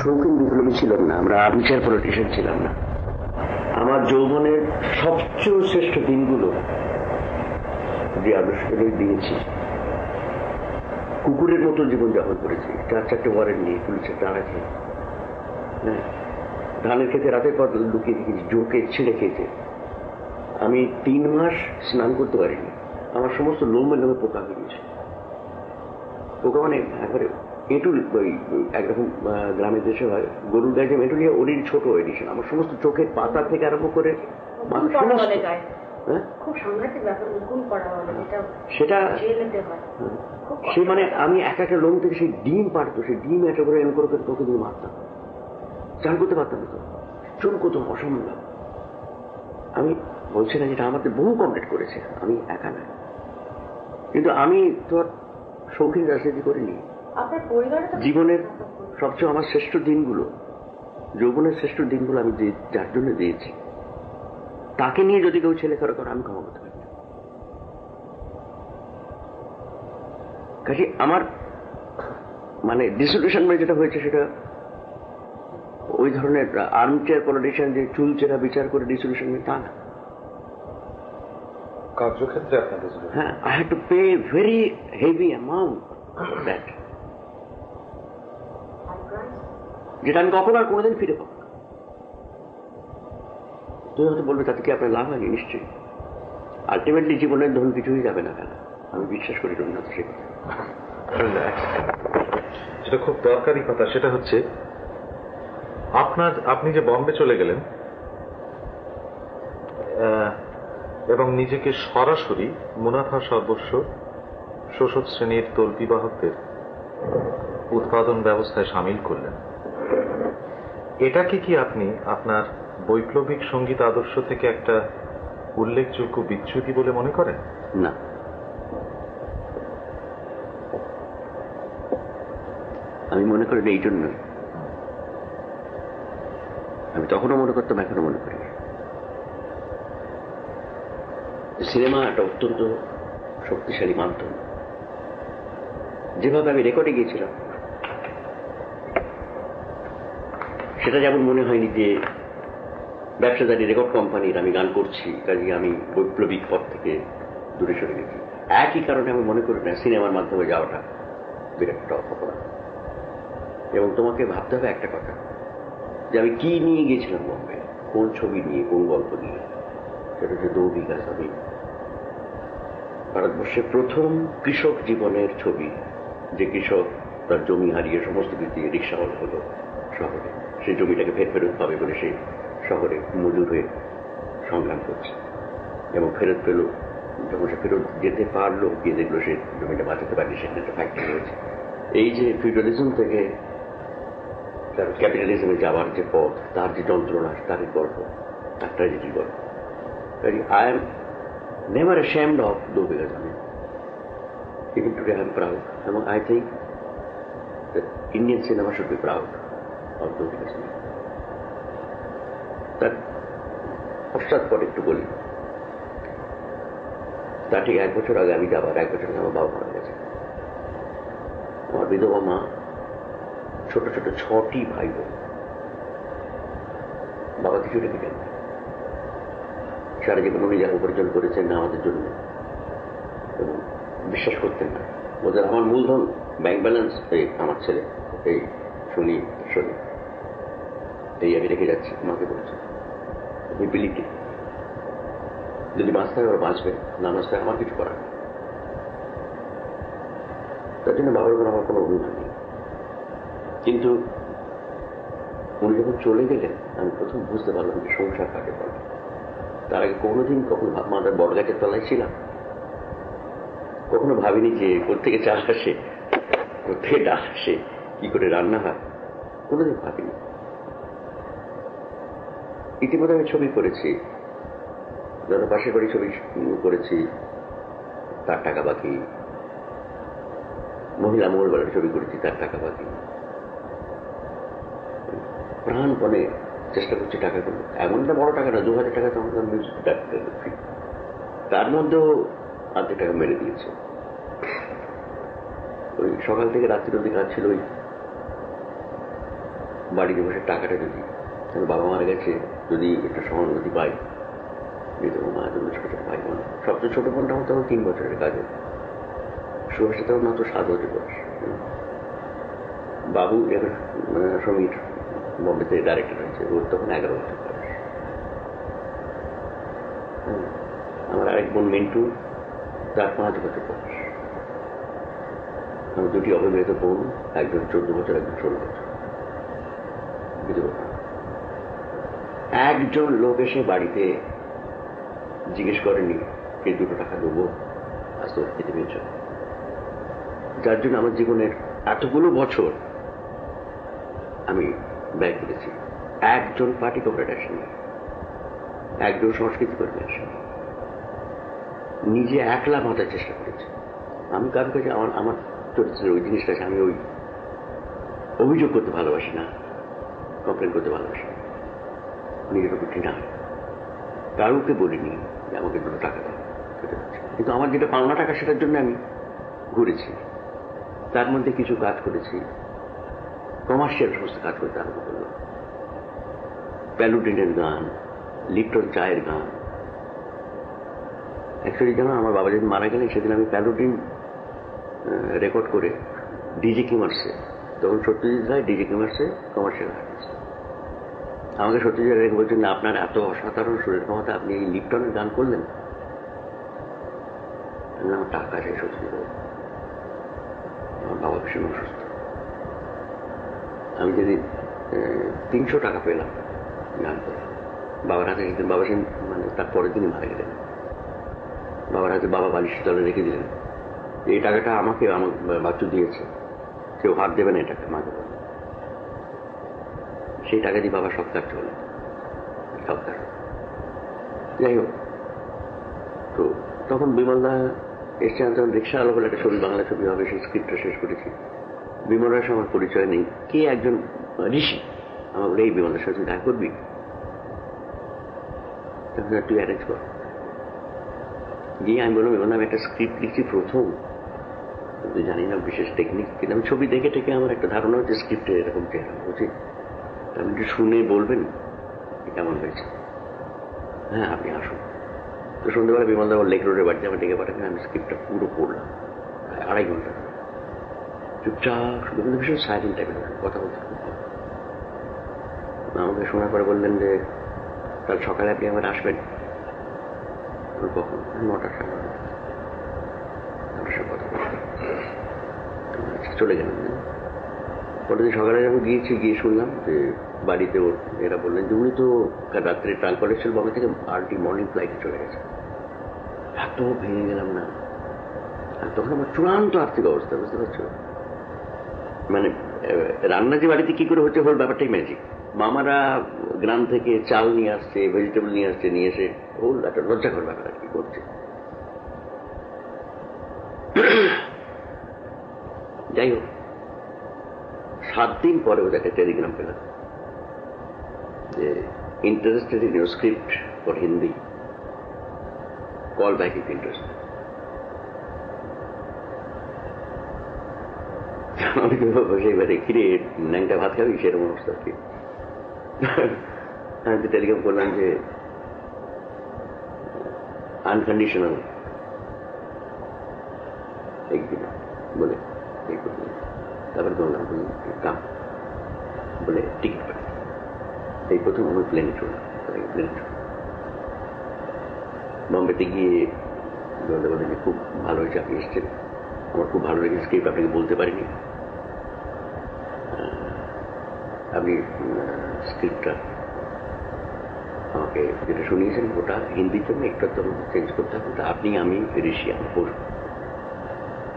শৌখিন বিপ্লবী ছিলাম না, আমরা আর্মিচার পলিটিশিয়ান ছিলাম না। আমার যৌবনের সবচেয়ে শ্রেষ্ঠ দিনগুলো যে আদর্শকে দিয়েছি, কুকুরের মতো জীবনযাপন করেছি, 4-4টে ওয়ারেন্ট নিয়ে পুলিশের টানা খেয়ে, হ্যাঁ, ধানের খেতে রাতের পর লুকিয়ে দেখেছি, জোকে ছিঁড়ে খেয়েছে। আমি 3 মাস স্নান করতে পারিনি, আমার সমস্ত লোমে লোমে পোকা বেরিয়েছে। পোকা মানে একবারে এঁটুল, ওই একরকম গ্রামের দেশে হয় গরুর গায়ে যে এঁটুল, ওরই ছোট এডিশন। আমার সমস্ত চোখের পাতা থেকে আরম্ভ করে সেটা সে মানে আমি একটা লোম থেকে সেই ডিম পারতো, সেই ডিম একটা করে এম করে তোকে দিয়ে মারতাম, চান করতে পারতাম না, চুল কত অসম্ভব। আমি বলছি না, যেটা আমাদের বহু কমপ্লিট করেছে, আমি একা না। কিন্তু আমি তো শৌখিন রাজনীতি করিনি। জীবনের সবচেয়ে আমার শ্রেষ্ঠ দিনগুলো, যৌবনের শ্রেষ্ঠ দিনগুলো আমি যার জন্য দিয়েছি, তাকে নিয়ে যদি কেউ ছেলে খারাপ করে আমি ক্ষমা করতে পারি না। কাজে আমার মানে ডিসলিউশন যেটা হয়েছে সেটা ওই ধরনের আর্মচেয়ার পলিটিশিয়ান যে চুল চেরা বিচার করে ডিসলিউশন তা না। কার্যক্ষেত্রে আপনাদের হ্যাঁ, I had to pay very heavy amount for that, যেটা আমি কখনো আর কোনোদিন ফিরে পাবো না। তুমি হয়তো বলবে তাতে কি আপনার লাভ হয়নি? নিশ্চয়ই। আলটিমেটলি জীবনের ধন কিছুই যাবে না কেন, আমি বিশ্বাস করি রবীন্দ্রনাথ সে কথা। যেটা খুব দরকারি কথা সেটা হচ্ছে আপনি যে বম্বে চলে গেলেন এবং নিজেকে সরাসরি মুনাফা সর্বস্ব শোষক শ্রেণীর তল্পিবাহকদের উৎপাদন ব্যবস্থায় সামিল করলেন, এটাকে কি আপনি আপনার বৈপ্লবিক সঙ্গীত আদর্শ থেকে একটা উল্লেখযোগ্য বিচ্যুতি বলে মনে করেন? না, আমি মনে করি এই জন্যই। আমি তখনও মনে করতাম, এখনো মনে করি সিনেমা একটা অত্যন্ত শক্তিশালী মাধ্যম। যেভাবে আমি রেকর্ডে গিয়েছিলাম সেটা যেমন মনে হয়নি যে ব্যবসাদারি রেকর্ড কোম্পানির আমি গান করছি, কাজে আমি বৈপ্লবিক পথ থেকে দূরে সরে গেছি। একই কারণে আমি মনে করি না সিনেমার মাধ্যমে যাওয়াটা বিরাট একটা অপরাধ। এবং তোমাকে ভাবতে হবে একটা কথা, যে আমি কি নিয়ে গিয়েছিলাম বম্বে, কোন ছবি নিয়ে, কোন গল্প নিয়ে। সেটা হচ্ছে 2 বিঘা জমি, ভারতবর্ষের প্রথম কৃষক জীবনের ছবি, যে কৃষক তার জমি হারিয়ে সমস্ত কিছু দিয়ে রিক্সাওয়ালা হলো শহরে, সেই জমিটাকে ফেরত পাবে বলে সে শহরে মজুর হয়ে সংগ্রাম করছে এবং ফেরত পেল। যখন সে ফেরত যেতে পারলো, গিয়ে দেখলো সে জমিটা বাঁচাতে পারেনি, সেখানে একটা ফ্যাক্টরি রয়েছে। এই যে ফিউডালিজম থেকে তার ক্যাপিটালিজমে যাওয়ার যে পথ, তার যে যন্ত্রণা, তার গল্প, তার ট্র্যাজেডির গল্প। I am never ashamed of 2 বিঘা জমি. Even today I am proud. And I think that Indian cinema should be proud of 2 বিঘা জমি. তার পশ্চাৎপর একটু বলি, তার ঠিক 1 বছর আগে আমি যাবার 1 বছর আগে আমার বাবা মারা গেছে। আমার বিধবা মা, ছোট ছোট 6টি ভাই বোন, বাবা কিছু রেখে যান। সারা জীবন উনি যা উপার্জন করেছেন না আমাদের জন্য, এবং বিশ্বাস করতেন না। বলতেন আমার মূলধন ব্যাংক ব্যালেন্স এই আমার ছেলে, এই শুনি শনি, এই আমি রেখে যাচ্ছি। মাকে বলছে বিলিটি যদি বাঁচতে হয় ওরা বাঁচবে, না বাঁচতে আমার কিছু করার নেই। তার জন্য বাবার উপর আমার কোনো অভিযোগ নেই। কিন্তু উনি যখন চলে গেলেন আমি প্রথম বুঝতে পারলাম যে সংসার কাকে বলে। তার আগে কোনোদিন কখনো মাথার বড় গাছের তলায় ছিলাম, কখনো ভাবিনি যে কোত্থেকে চাল আসে, কোত্থেকে ডাল আসে, কি করে রান্না হয়, কোনোদিন ভাবিনি। ইতিমধ্যে আমি ছবি করেছি, ধরো পাশের বাড়ি ছবি করেছি, তার টাকা বাকি। মহিলা মঙ্গলবারের ছবি করেছি, তার টাকা বাকি। প্রাণপণে চেষ্টা করছি টাকা করবো, এমনটা বড় টাকা না, 2000 টাকা তো আমাদের মিউজিক ডাক্তার ফি, তার মধ্যেও অর্ধেক টাকা মেরে দিয়েছে। ওই সকাল থেকে রাত্রির অবধি কাজ ছিল। ওই বাড়িতে বসে টাকাটা যদি বাবা মারা গেছে, যদি একটা সহানুভূতি পাই, যদি মা তুমি ছোট ছোট ভাই বোন, সবচেয়ে ছোট বোনটা আমার তখন 3 বছরের কাজ। সুভাষে তখন মাত্র 7 বছর বয়স। বাবু এবার সমীর বম্বেতে ডাইরেক্টর হয়েছে, ওর তখন 11 বছর বয়স। আমার আরেক বোন মিন্টু, তার 5 বছর বয়স। আমার 2টি অবিবাহিত বোন, একজন 14 বছর, একজন 16 বছর। একজন লোক এসে বাড়িতে জিজ্ঞেস করেনি কে 2 টাকা দেবো, আজ তোর খেতে পেয়েছ। যার জন্য আমার জীবনের এতগুলো বছর আমি ব্যয় করেছি। একজন পার্টি কর্পোরেট আসেনি, একজন সংস্কৃতি কর্মী আসেনি, নিজে একলা বাঁচার চেষ্টা করেছে। আমি কারো কাছে আমার চরিত্রের ওই জিনিসটা আছে, আমি ওই অভিযোগ করতে ভালোবাসি না, কমপ্লেন করতে ভালোবাসি না, নিজের উপর ঘৃণা হয়। কারোকে বলিনি যে আমাকে 2 টাকা দাও, কিন্তু আমার যেটা পাওনা টাকা সেটার জন্য আমি ঘুরেছি। তার মধ্যে কিছু কাজ করেছি, কমার্শিয়াল সমস্ত কাজ করতে আরম্ভ করলাম। প্যালুডিনের গান, লিপটন চায়ের গান। অ্যাকচুয়ালি জানো, আমার বাবা যেদিন মারা গেলেন সেদিন আমি প্যালুডিন রেকর্ড করে ডিজে কিমার্সে, তখন Satyajit Ray DJ কিমার্সে commercial artist, আমাকে সত্যজিৎ রায় বলছেন না, আপনার এত অসাধারণ সুরের ক্ষমতা, আপনি এই লিপটনের গান করলেন। আমার টাকা চাই সত্যজিৎ রায়, আমার বাবা ভীষণ অসুস্থ। আমি যদি 300 টাকা পেলাম গান করে, বাবার হাতে দিতেন। বাবা সেন মানে তার পরের দিনই মারা গেলেন। বাবার হাতে বাবা বালিশের তলে রেখে দিলেন, এই টাকাটা আমাকে আমার বাচ্চু দিয়েছে, কেউ হাত দেবে না এই টাকা, মাকে বলে। সেই টাকা দিয়ে বাবা সব কাজ হলো, সব কাজ। যাই হোক, তো তখন বিমলদা এসছে, তখন রিক্সাওয়ালা বলে একটা ছবি, বাংলা ছবি হবে, সেই স্ক্রিপ্টটা শেষ করেছি। বিমলার সঙ্গে আমার পরিচয় নেই, কে একজন ঋষি আমার বলে, এই বিমলার সাথে দেখা করবি, তখন তুই অ্যারেঞ্জ কর। গিয়ে আমি বললাম, বিমলা আমি একটা স্ক্রিপ্ট লিখছি প্রথম, জানি না বিশেষ টেকনিক, কিন্তু আমি ছবি দেখে টেকে আমার একটা ধারণা হচ্ছে স্ক্রিপ্টে এরকম চেহারা উচিত, আপনি একটু শুনে বলবেন কেমন হয়েছে। হ্যাঁ আপনি আসুন। তো সন্ধ্যেবেলা বিমলদা আমার লেক রোডের বাড়িতে আমার ডেকে পাঠাবেন, আমি স্ক্রিপ্টটা পুরো পড়লাম 2.5 ঘন্টা, চুপচাপ শুধু, কিন্তু ভীষণ সাইলেন্ট টাইপের, কথা বলতে খুব ভালো। আমাকে শোনার পরে বললেন যে কাল সকালে আপনি আমার আসবেন। কখন? 9টার সময়। 9টার সময় কথা বলবেন, চলে গেলেন। পরের দিন সকালে যখন গিয়েছি, গিয়ে শুনলাম যে বাড়িতে ওর এরা বললেন যে উনি তো রাত্রে ট্রান্সফার এসেছিল বম্বে থেকে, আর্লি মর্নিং ফ্লাইটে চলে গেছে। এত ভেঙে গেলাম না, আর তখন আমার চূড়ান্ত আর্থিক অবস্থা, বুঝতে পারছো? মানে রান্না যে বাড়িতে কি করে হচ্ছে, ওর ব্যাপারটাই ম্যাজিক। মামারা গ্রাম থেকে চাল নিয়ে আসছে, ভেজিটেবল নিয়ে আসছে, নিয়ে এসে ওর একটা লজ্জাকর ব্যাপার আর কি করছে। যাই হোক, 7 দিন পরে ওদের একটা টেলিগ্রাম পেলাম যে interested in your script for Hindi, call back if interest. আমি সেইবারে খিরে ন্যাংটা ভাত খাবি, সেরকম অবস্থা কি। আমি তো টেলিগ্রাম করলাম যে আনকন্ডিশনাল একদিন বলে, তারপরে বললাম কাম বলে টিকিট পাঠাই। এই প্রথম আমি প্লেনে চললাম, বম্বেতে গিয়ে বলে যে খুব ভালো হয়েছে আপনি এসছেন, আমার খুব ভালো লেগেছে, স্ক্রিপ্ট আপনাকে বলতে পারিনি, আপনি স্ক্রিপ্টটা আমাকে যেটা শুনিয়েছেন ওটা হিন্দির জন্য একটু চেঞ্জ করতে হবে, আপনি আমি ঋষি আমি বসব,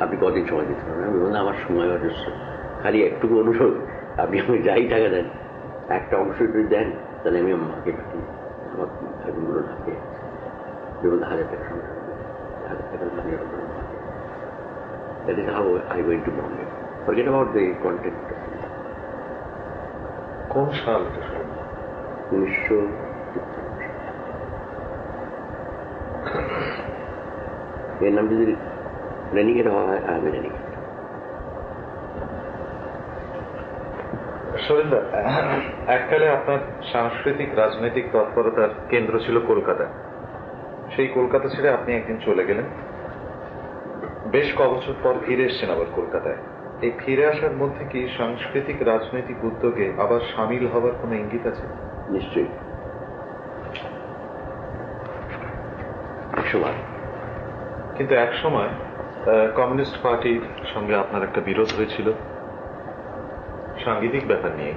আপনি কদিন সময় দিতে পারবেন? আমি বললাম আমার সময় অজস্র, খালি একটুকু অনুরোধ, আপনি আমি যাই টাকা দেন একটা অংশ যদি দেন তাহলে আমি আমার মাকে পাঠি, আমার ভাইগুলো না খেয়ে যেমন 1000 টাকা সংসার, 1000 টাকার মানে that is how I went to Bombay. Forget about the content. কোন সাল? 1900। এর নাম যদি রেনিগেট হয়, আমি রেনিগেট। শরীরদা, এককালে আপনার সাংস্কৃতিক রাজনৈতিক তৎপরতার কেন্দ্র ছিল কলকাতা। সেই কলকাতা ছেড়ে আপনি একদিন চলে গেলেন, বেশ কবছর পর ফিরে এসছেন আবার কলকাতায়। এই ফিরে আসার মধ্যে কি সাংস্কৃতিক রাজনৈতিক উদ্যোগে আবার সামিল হবার কোনো ইঙ্গিত আছে? নিশ্চয়ই। কিন্তু এক সময় কমিউনিস্ট পার্টির সঙ্গে আপনার একটা বিরোধ হয়েছিল সাংগীতিক ব্যাপার নিয়ে।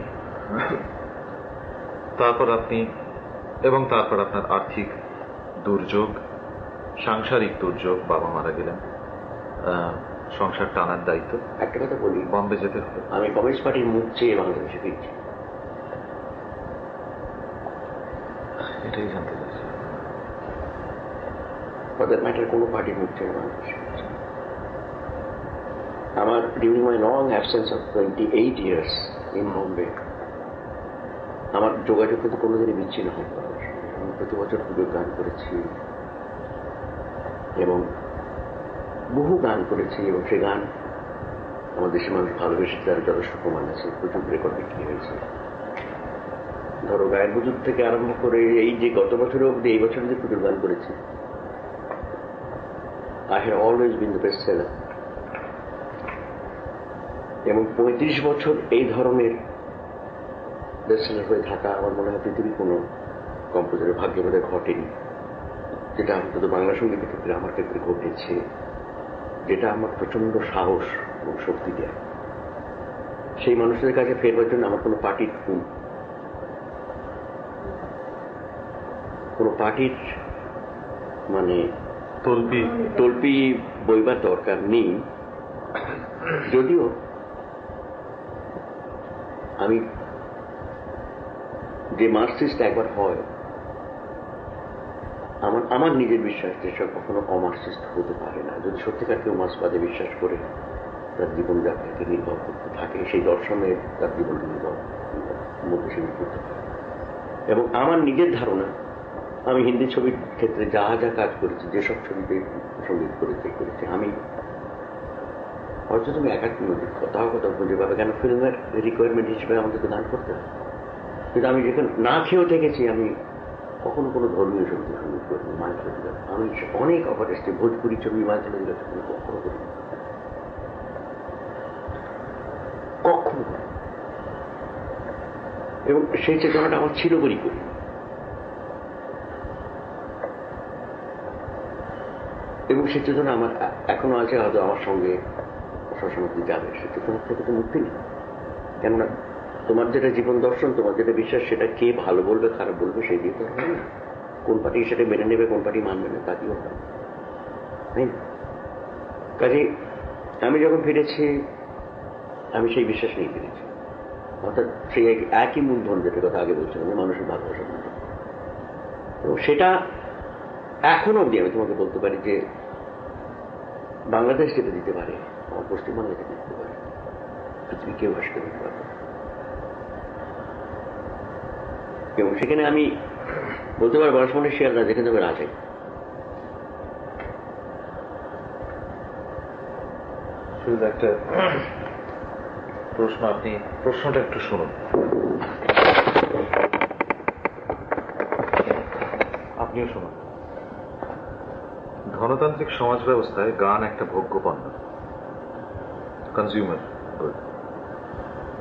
তারপর আপনার আর্থিক দুর্যোগ, সাংসারিক দুর্যোগ, বাবা মারা গেলেন, সংসার টানার দায়িত্ব। একটা কথা বলি, বম্বে যেতে হলো। আমি কমিউনিস্ট পার্টির মুখ চেয়ে বাংলাদেশে ফিরছি, এটাই জানতে চাইছি। ফর ম্যাটার কোনো পার্টির মুখ চেয়ে বাংলাদেশে ফিরছি। আমার during my long absence of 28 years in Bombay আমার যোগাযোগ কিন্তু কোনোদিনই বিচ্ছিন্ন হয়নি। আমি প্রতি বছর পুজোর গান করেছি এবং বহু গান করেছি, এবং সে গান আমার দেশের মানুষ ভালোবেসে তার যথেষ্ট প্রমাণ আছে। প্রচুর রেকর্ড বিক্রি হয়েছে। ধরো গায়ের বুজুর থেকে আরম্ভ করে এই যে গত বছর অব্দি, এই বছর যে পুজোর গান করেছি, I have always been the best seller। এবং 35 বছর এই ধরনের বেস্ট সেলার হয়ে থাকা আমার মনে হয় পৃথিবীর কোনো কম্পোজারের ভাগ্যে বোধহয় ঘটেনি। যেটা অন্তত বাংলা সঙ্গীতের ক্ষেত্রে আমার ক্ষেত্রে ঘটেছে, যেটা আমার প্রচন্ড সাহস এবং শক্তি দেয়। সেই মানুষদের কাছে ফেরবার জন্য আমার কোনো পার্টির মানে তল্পি বইবার দরকার নেই। যদিও আমি যে মার্কসিস্ট একবার হয়, আমার নিজের বিশ্বাস যে সব কখনো অমার্কসিস্ট হতে পারে না। যদি সত্যিকার কেউ মার্ক্সবাদে বিশ্বাস করে তার জীবনযাত্রাকে নির্ভর করতে থাকে, সেই দর্শনে তার জীবনকে মধ্যে সে করতে পারে। এবং আমার নিজের ধারণা, আমি হিন্দি ছবির ক্ষেত্রে যা যা কাজ করেছি, যেসব ছবিতে সঙ্গীত করেছি, আমি হয়তো তুমি কোথাও খুঁজে পাবে, কেন ফিল্মের রিকোয়ারমেন্ট হিসেবে আমাদের তো গান করতে হয়। কিন্তু আমি যেখানে না খেয়েও থেকেছি, আমি কখনো কোনো ধর্মীয় সঙ্গীত করিনি। মাইথোলজি গান আমি অনেক অফার এসেছি, ভোজপুরি ছবি, মাইথোলজি গান কখনো করিনি, কখনো। এবং সেই চেতনাটা আমার ছিল বলেই করি। এবং সেই চেতনা আমার এখনো আছে, হয়তো আমার সঙ্গে শ্মশানে যাবে। সে চেতনার থেকে তো মুক্তি নেই। কেননা তোমার যেটা জীবন দর্শন, তোমার যেটা বিশ্বাস, সেটা কে ভালো বলবে খারাপ বলবে সেই দিয়ে তো হয় না। কোন পার্টি সেটা মেনে নেবে, কোন পার্টি মানবে না, তা দিয়েও হয়, তাই না? কাজে আমি যখন ফিরেছি, আমি সেই বিশ্বাস নিয়ে ফিরেছি। অর্থাৎ সেই একই মূলধন, যেটা কথা আগে বলছিলাম, মানুষের ভালোবাসা মূলধন। এবং সেটা এখনো অবধি আমি তোমাকে বলতে পারি যে বাংলাদেশ যেটা দিতে পারে, আমার পশ্চিমবাংলা যেটা দিতে পারে, পৃথিবী কেউ আসতে দিতে পারবে। এবং সেখানে আমি বলতে পারি বরসমনের শিয়ালদা, যেখানে তবে রাজাই। শুধু একটা প্রশ্ন, আপনি প্রশ্নটা একটু শুনুন। আপনিও শুনুন। ধনতান্ত্রিক সমাজ ব্যবস্থায় গান একটা ভোগ্য পণ্য, কনজিউমার গুড।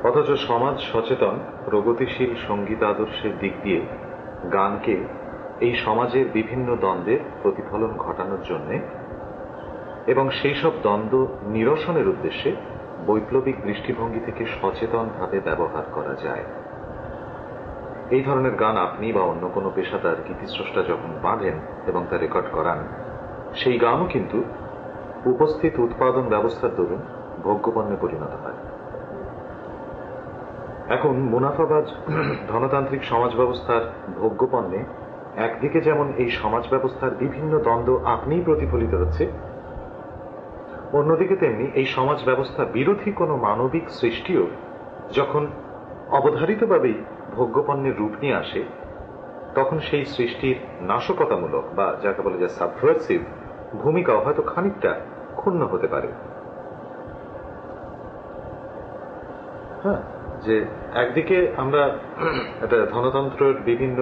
অথচ সমাজ সচেতন প্রগতিশীল সঙ্গীত আদর্শের দিক দিয়ে গানকে এই সমাজের বিভিন্ন দ্বন্দ্বের প্রতিফলন ঘটানোর জন্য এবং সেই সব দ্বন্দ্ব নিরসনের উদ্দেশ্যে বৈপ্লবিক দৃষ্টিভঙ্গি থেকে সচেতনভাবে ব্যবহার করা যায়। এই ধরনের গান আপনি বা অন্য কোনো পেশাদার গীতিস্রষ্টা যখন বাঁধেন এবং তা রেকর্ড করান, সেই গানও কিন্তু উপস্থিত উৎপাদন ব্যবস্থার দরুন ভোগ্যপণ্যে পরিণত হয়। এখন মুনাফাবাজ ধনতান্ত্রিক সমাজ ব্যবস্থার ভোগ্যপণ্যে একদিকে যেমন এই সমাজ ব্যবস্থার বিভিন্ন দ্বন্দ্ব আপনিই প্রতিফলিত হচ্ছে, অন্যদিকে তেমনি এই সমাজ ব্যবস্থা বিরোধী কোনো মানবিক সৃষ্টিও যখন অবধারিতভাবেই ভোগ্যপণ্যের রূপ নিয়ে আসে, তখন সেই সৃষ্টির নাশকতামূলক বা যাকে বলে যে সাবভার্সিভ ভূমিকাও হয়তো খানিকটা ক্ষুণ্ণ হতে পারে। হ্যাঁ, যে একদিকে আমরা একটা ধনতন্ত্রের বিভিন্ন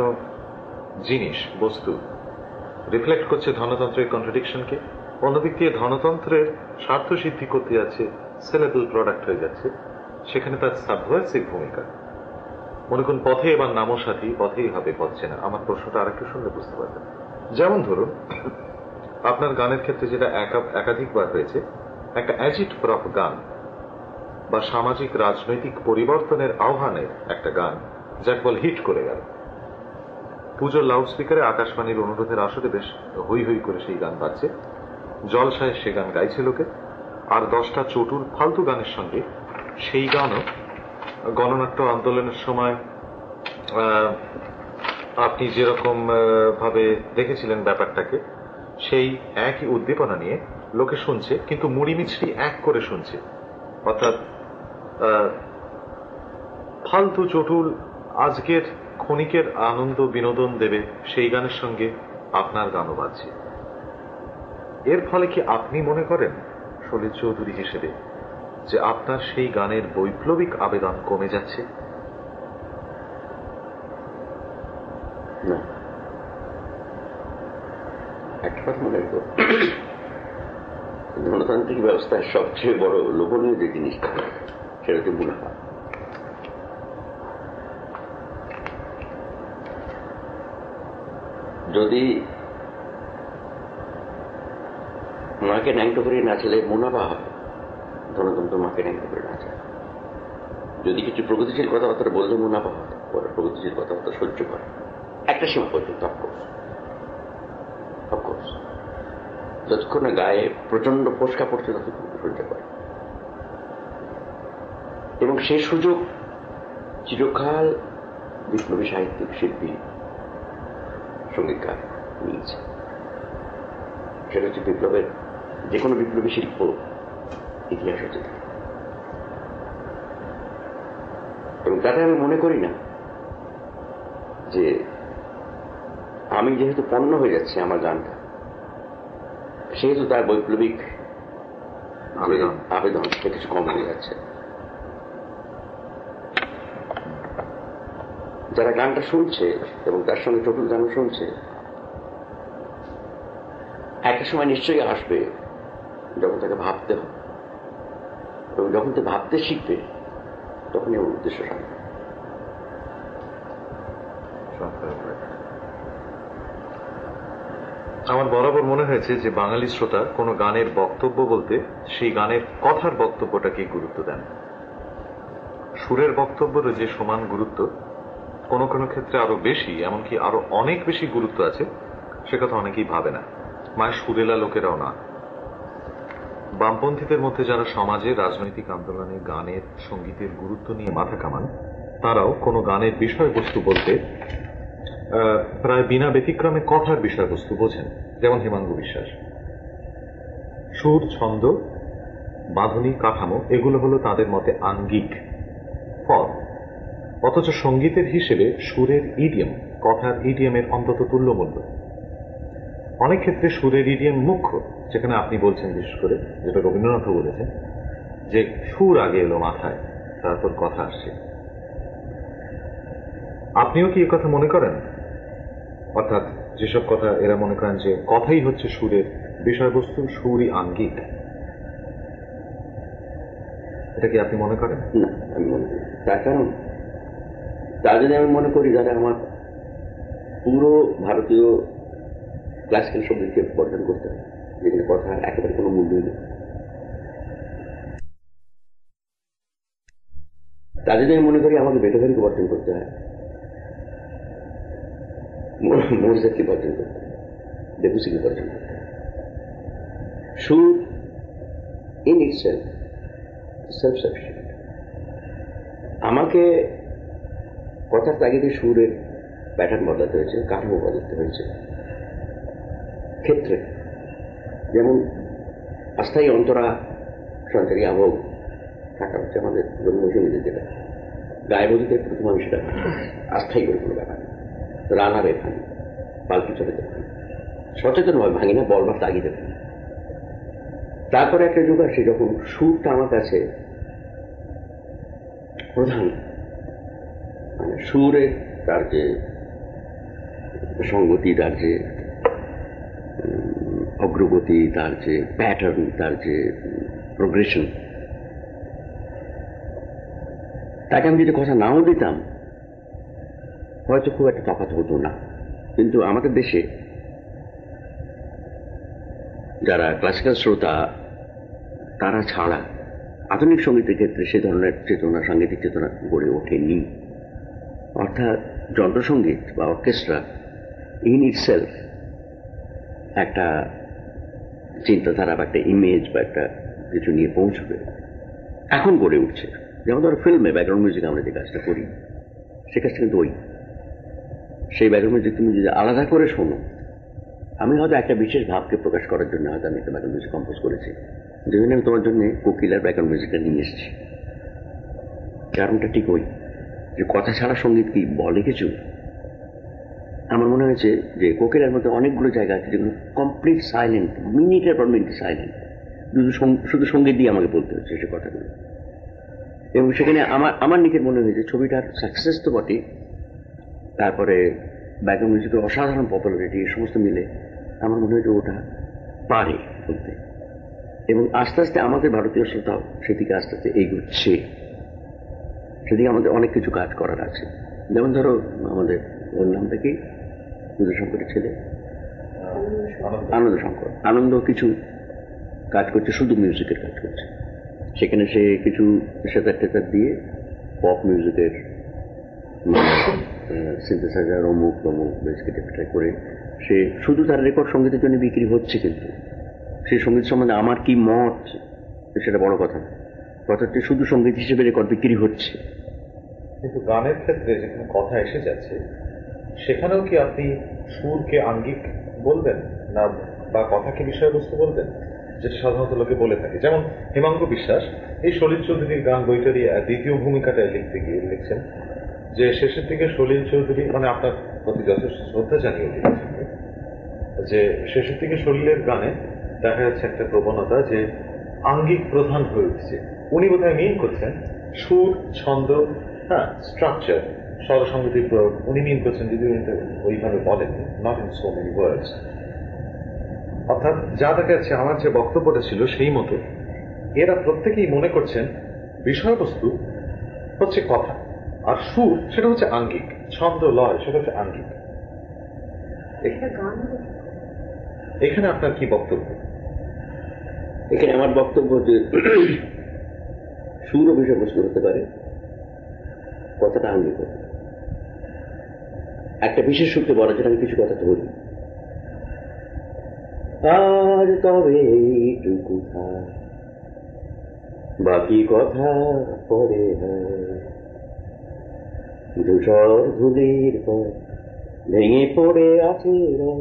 জিনিস বস্তু রিফ্লেক্ট করছে ধনতন্ত্রের কন্ট্রাডিকশনকে, অন্যদিক দিয়ে ধনতন্ত্রের স্বার্থ সিদ্ধি করতে যাচ্ছে, সেলেবল প্রোডাক্ট হয়ে যাচ্ছে, সেখানে তার সাবভার্সিভ ভূমিকা। মনে করুন পথে এবার নামো সাথী, পথেই হবে পথছে না। আমার প্রশ্নটা আরেকটু শুনলে বুঝতে পারবেন। যেমন ধরুন আপনার গানের ক্ষেত্রে যেটা একাধিকবার হয়েছে, একটা অ্যাজিট প্রপ গান বা সামাজিক রাজনৈতিক পরিবর্তনের আহ্বানের একটা গান যা কেবল হিট করে গেল। পুজোর লাউড স্পিকারে আকাশবাণীর অনুরোধের আসরে বেশ হই হই করে সেই গান বাজছে, জলসায় সে গান গাইছে লোকে, আর 10টা চটুর ফালতু গানের সঙ্গে সেই গানও গণনাট্য আন্দোলনের সময় আপনি যেরকম ভাবে দেখেছিলেন ব্যাপারটাকে, সেই একই উদ্দীপনা নিয়ে লোকে শুনছে, কিন্তু মুড়ি মিছড়ি এক করে শুনছে। অর্থাৎ ফালতু চটুল আজকের ক্ষণিকের আনন্দ বিনোদন দেবে সেই গানের সঙ্গে আপনার গানও বাজছে। এর ফলে কি আপনি মনে করেন সলিল চৌধুরী হিসেবে যে আপনার সেই গানের বৈপ্লবিক আবেদন কমে যাচ্ছে? না, একটা কথা মনে রাখবো, গণতান্ত্রিক ব্যবস্থার সবচেয়ে বড় লোভনীয় যে জিনিসটা সেটা হচ্ছে মুনাফা। যদি মাকে ন্যাংটো করে নাচলে মুনাফা হবে, গণতন্ত্র মাকে ন্যাংটো করে নাচে। যদি কিছু প্রগতিশীল কথাবার্তা বললে মুনাফা হয়, পরে প্রগতিশীল কথাবার্তা সহ্য করে একটা সীমা পর্যন্ত। অফকোর্স যতক্ষণ না গায়ে প্রচন্ড ফোসকা পড়ছে ততক্ষণ সহ্য করে, এবং সেই সুযোগ চিরকাল বিপ্লবী সাহিত্যিক, শিল্পী, সঙ্গীতকার নিয়েছে। সেটা হচ্ছে বিপ্লবের, যে কোনো বিপ্লবী শিল্প ইতিহাস হচ্ছে। এবং তাতে আমি মনে করি না যে আমি যেহেতু পণ্য হয়ে যাচ্ছে আমার গানটা, সেহেতু তার বৈপ্লবিক আবেদন সে কিছু কম হয়ে যাচ্ছে। যারা গানটা শুনছে এবং তার সঙ্গে চটুল গানও শুনছে, একটা সময় নিশ্চয়ই আসবে যখন তাকে ভাবতে হবে, এবং যখন সে ভাবতে শিখবে তখনই ওর উদ্দেশ্য সামনে। আমার বরাবর মনে হয়েছে যে বাঙালি শ্রোতা কোনো গানের বক্তব্য বলতে সেই গানের কথার বক্তব্যটাকে গুরুত্ব দেন। সুরের বক্তব্যেরও যে সমান গুরুত্ব, কোনো কোনো ক্ষেত্রে আরো বেশি, এমনকি আরো অনেক বেশি গুরুত্ব আছে, সে কথা অনেকেই ভাবে না, মায়ের সুরেলা লোকেরাও না। বামপন্থীদের মধ্যে যারা সমাজে রাজনৈতিক আন্দোলনে গানের, সঙ্গীতের গুরুত্ব নিয়ে মাথা কামান, তারাও কোনো গানের বিষয়বস্তু বলতে প্রায় বিনা ব্যতিক্রমে কথার বিষয়বস্তু বোঝেন। যেমন হিমাঙ্গু বিশ্বাস, সুর, ছন্দ, বাঁধনি, কাঠামো এগুলো হলো তাদের মতে আঙ্গিক ফল। অথচ সঙ্গীতের হিসেবে সুরের ইডিয়ম, কথার ইডিয়মের অন্তত তুল্যমূল্য। অনেক ক্ষেত্রে সুরের ইডিয়ম মুখ্য, যেখানে আপনি বলছেন, বিশেষ করে যেটা রবীন্দ্রনাথও বলেছেন, যে সুর আগে এলো মাথায়, তারপর কথা আসছে। আপনিও কি এ কথা মনে করেন? অর্থাৎ যেসব কথা এরা মনে করেন যে কথাই হচ্ছে সুরের বিষয়বস্তু, সুরই আঙ্গিক, এটা কি আপনি মনে করেন? না, আমি মনে করি। তার কারণ, তা যদি আমি মনে করি তাহলে আমার পুরো ভারতীয় ক্লাসিক্যাল সঙ্গীতকে বর্জন করতে হবে, যেখানে কথার একেবারে কোনো মূল্যই নেই। তা যদি আমি মনে করি আমাকে বেটোভেনকে বর্জন করতে হয়, মোজার্টকে বর্জন করতে হয়, ডেবুসিকে বর্জন করতে হয়। সুর ইন ইটসেলফ সেলফ সাফিসিয়েন্ট। আমাকে কথার তাগিদে সুরের প্যাটার্ন বদলাতে হয়েছে, কাঠামো বদলাতে হয়েছে। ক্ষেত্রে যেমন অস্থায়ী অন্তরা সঞ্চারী আবহ থাকা হচ্ছে আমাদের জন্মসঙ্গীতের, যেটা গায়বদীদের প্রথম আমি সেটা অস্থায়ী করে কোনো ব্যাপার, রানারে ভাঙি, পালকি চলেতে ভাঙি, সচেতনভাবে ভাঙি না, বলবার তাগিদে ভাঙি। তারপরে একটা যুগ আসে যখন সুরটা আমার কাছে প্রধান মানে সুরে তার যে সঙ্গতি, তার যে অগ্রগতি, তার যে প্যাটার্ন, তার যে প্রোগ্রেশন, তাকে আমি যদি কথা নাও দিতাম হয়তো খুব একটা তফাৎ হতো না। কিন্তু আমাদের দেশে যারা ক্লাসিক্যাল শ্রোতা তারা ছাড়া আধুনিক সঙ্গীতের ক্ষেত্রে সে ধরনের চেতনা, সাংগীতিক চেতনা গড়ে ওঠেনি। অর্থাৎ যন্ত্রসঙ্গীত বা অর্কেস্ট্রা ইন ইটসেলফ একটা চিন্তাধারা বা একটা ইমেজ বা একটা কিছু নিয়ে পৌঁছবে, এখন গড়ে উঠছে। যেমন ধরো ফিল্মে ব্যাকগ্রাউন্ড মিউজিক আমরা যে কাজটা করি, সে কাজটা কিন্তু সেই ব্যাকগ্রাউন্ড মিউজিক তুমি যদি আলাদা করে শোনো, আমি হয়তো একটা বিশেষ ভাবকে প্রকাশ করার জন্য হয়তো আমি একটা ব্যাকগ্রাউন্ড মিউজিক কম্পোজ করেছি, যেখানে আমি তোমার জন্য কোকিলার ব্যাকগ্রাউন্ড মিউজিকটা নিয়ে এসেছি। কারণটা ঠিক যে কথা ছাড়া সঙ্গীত কি বলে কিছু? আমার মনে হয়েছে যে কোকিলার মধ্যে অনেকগুলো জায়গা আছে যেগুলো কমপ্লিট সাইলেন্ট, মিনিটের পর মিনিট সাইলেন্ট, শুধু সঙ্গীত দিয়ে আমাকে বলতে হচ্ছে সে কথাগুলো। এবং সেখানে আমার নিজের মনে হয়েছে ছবিটার সাকসেস তো বটে, তারপরে ব্যাকগ্রাউন্ড মিউজিকের অসাধারণ পপুলারিটি, এই সমস্ত মিলে আমার মনে হয়েছে ওটা পারে বলতে। এবং আস্তে আস্তে আমাদের ভারতীয় শ্রোতাও সেদিকে আস্তে আস্তে এগোচ্ছে, সেদিকে আমাদের অনেক কিছু কাজ করার আছে। যেমন ধরো আমাদের ওর নামটা কি, পুজো শঙ্করের ছেলে আনন্দ শঙ্কর, আনন্দ কিছু কাজ করছে, শুধু মিউজিকের কাজ করছে। সেখানে সে কিছু সেতার টেতার দিয়ে পপ মিউজিকের সিনথেসাইজার অমুক তমুক বেসকেট করে সে শুধু তার রেকর্ড সঙ্গীতের জন্য বিক্রি হচ্ছে। কিন্তু সেই সঙ্গীত সম্বন্ধে আমার কি মত সেটা বড় কথা, কথাটি শুধু সঙ্গীত হিসেবে রেকর্ড বিক্রি হচ্ছে। কিন্তু গানের ক্ষেত্রে যেখানে কথা এসে যাচ্ছে সেখানেও কি আপনি সুরকে আঙ্গিক বলবেন না, বা কথাকে বিষয়বস্তু বলবেন, যেটা সাধারণত লোকে বলে থাকে? যেমন হেমাঙ্গ বিশ্বাস এই সলিল চৌধুরীর গান বইটারই দ্বিতীয় ভূমিকাটায় লিখতে গিয়ে লিখছেন যে শেষের দিকে সলিল চৌধুরী, মানে আপনার প্রতি যথেষ্ট শ্রদ্ধা জানিয়ে লিখেছেন যে শেষের দিকে সলিলের গানে দেখা যাচ্ছে একটা প্রবণতা যে আঙ্গিক প্রধান হয়ে উঠছে। উনি বোধহয় মিন করছেন সুর, ছন্দ, স্ট্রাকচার, স্বরসঙ্গীতির প্রয়োগ উনি মিন করছেন, যদি উনি ওইভাবে বলেন, not in so many words. অর্থাৎ যা দেখা যাচ্ছে আমার যে বক্তব্যটা ছিল সেই মতো এরা প্রত্যেকেই মনে করছেন বিষয়বস্তু হচ্ছে কথা, আর সুর সেটা হচ্ছে আঙ্গিক, ছন্দ লয় সেটা হচ্ছে আঙ্গিক। এখানে আপনার কি বক্তব্য? এখানে আমার বক্তব্য যে সুর ও বিষয়বস্তু হতে পারে, কথাটা আঙ্গিক হতে পারে। একটা বিশেষ সূত্রে বলার জন্য আমি কিছু কথা ধরি। আজ তবে এইটুকু থাক, বাকি কথা পরে হয়। ধূসর ধুলির পর ভেঙে পড়ে আছে রং,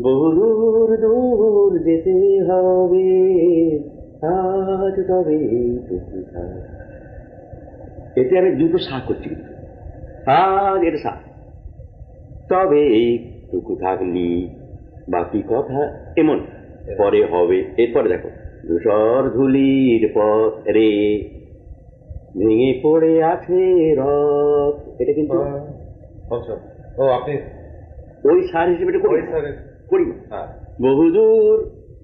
বহু দূর দূর যেতে হবে। আজ তবে এইটুকু থাক, এতে আমি দুটো সা করছি, কিন্তু আজ এটা সা, তবে এইটুকু থাকলি বাকি কথা এমন পরে হবে। এরপরে দেখো, ধূসর ধুলির পথ রে ভেঙে পড়ে আছে রথ, এটা কিন্তু আপনি ওই সার হিসেবে করি না। বহুদূর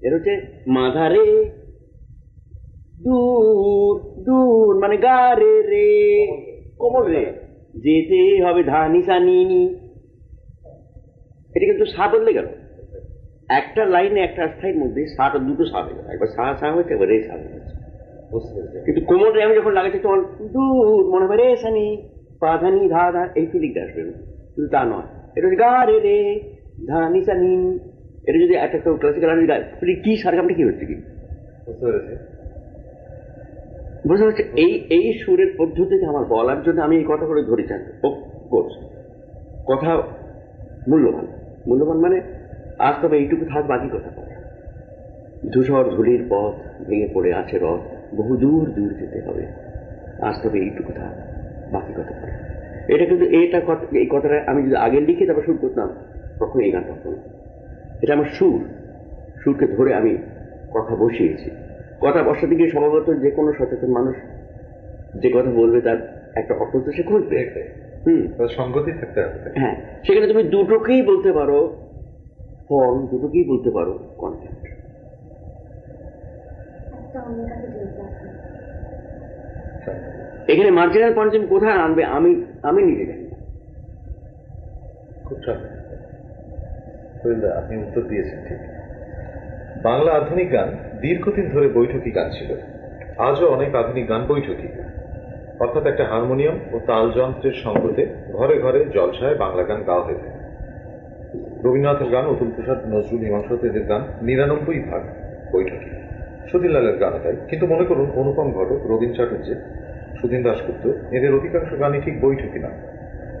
এর হচ্ছে মাধারে, দূর দূর মানে গারে রে, কোমল রে, যেতে হবে ধানি সানি, এটা কিন্তু সা বদলে গেল। একটা লাইনে একটা স্থায়ীর মধ্যে সাটা দুটো সা হয়ে গেল, একবার সা সা হয়েছে, একবার রে সা হয়ে গেছে। কিন্তু কোমল রে আমি যখন লাগাচ্ছি তখন দূর মনে হয় রে সানি পাধানি ধা ধা, এই ফিলিংটা আসবে, কিন্তু তা নয়। এটা হচ্ছে গা রে রে ধানি সানি। এটা যদি একটা ক্লাসিক্যাল আমি গাই, কি সারগামটা কি হচ্ছে, কি বুঝতে পারছি? এই সুরের পদ্ধতিতে আমার বলার জন্য আমি এই কথা করে ধরেছি। কথা মূল্যবান মানে আজ তবে এইটুকু থাক বাকি কথা পরে। ধূসর ধুলির পথ ভেঙে পড়ে আছে রথ, বহু দূর দূর যেতে হবে। আজ তবে এইটুকু থাক বাকি কথা পরে। এটা কিন্তু এই কথাটা আমি যদি আগে লিখে তারপর সুর করতাম তখন এই গানটা হতো না। এটা আমার সুরকে ধরে আমি কথা বসিয়েছি। কথা বসাতে গিয়ে সম্ভবত যে কোনো সচেতন মানুষ যে কথা বলবে তার একটা অর্থ তো সে খুঁজবে। সঙ্গতি থাকতে হবে। হ্যাঁ, সেখানে তুমি দুটোকেই বলতে পারো ফল, দুটোকেই বলতে পারো কন্টেন্ট। এখানে মার্জিনাল পয়েন্ট তুমি কোথায় আনবে আমি নিজে জানি না। খুব আপনি উত্তর দিয়েছেন ঠিক। বাংলা আধুনিক গান দীর্ঘদিন ধরে বৈঠকি গান ছিল। আজও অনেক আধুনিক গান বৈঠকি, অর্থাৎ একটা হারমোনিয়াম ও তাল যন্ত্রের সঙ্গতে ঘরে ঘরে জলসায় বাংলা গান গাওয়া হয়ে থাকে। রবীন্দ্রনাথের গান, অতুল প্রসাদ, নজরুল, হিমাংশুদের গান ৯৯% বৈঠকি। সুধীরলালের গানও তাই। কিন্তু মনে করুন অনুপম ঘটক, রবীন চ্যাটার্জি, সুধীন দাশগুপ্ত, এদের অধিকাংশ গানই ঠিক বৈঠকি না।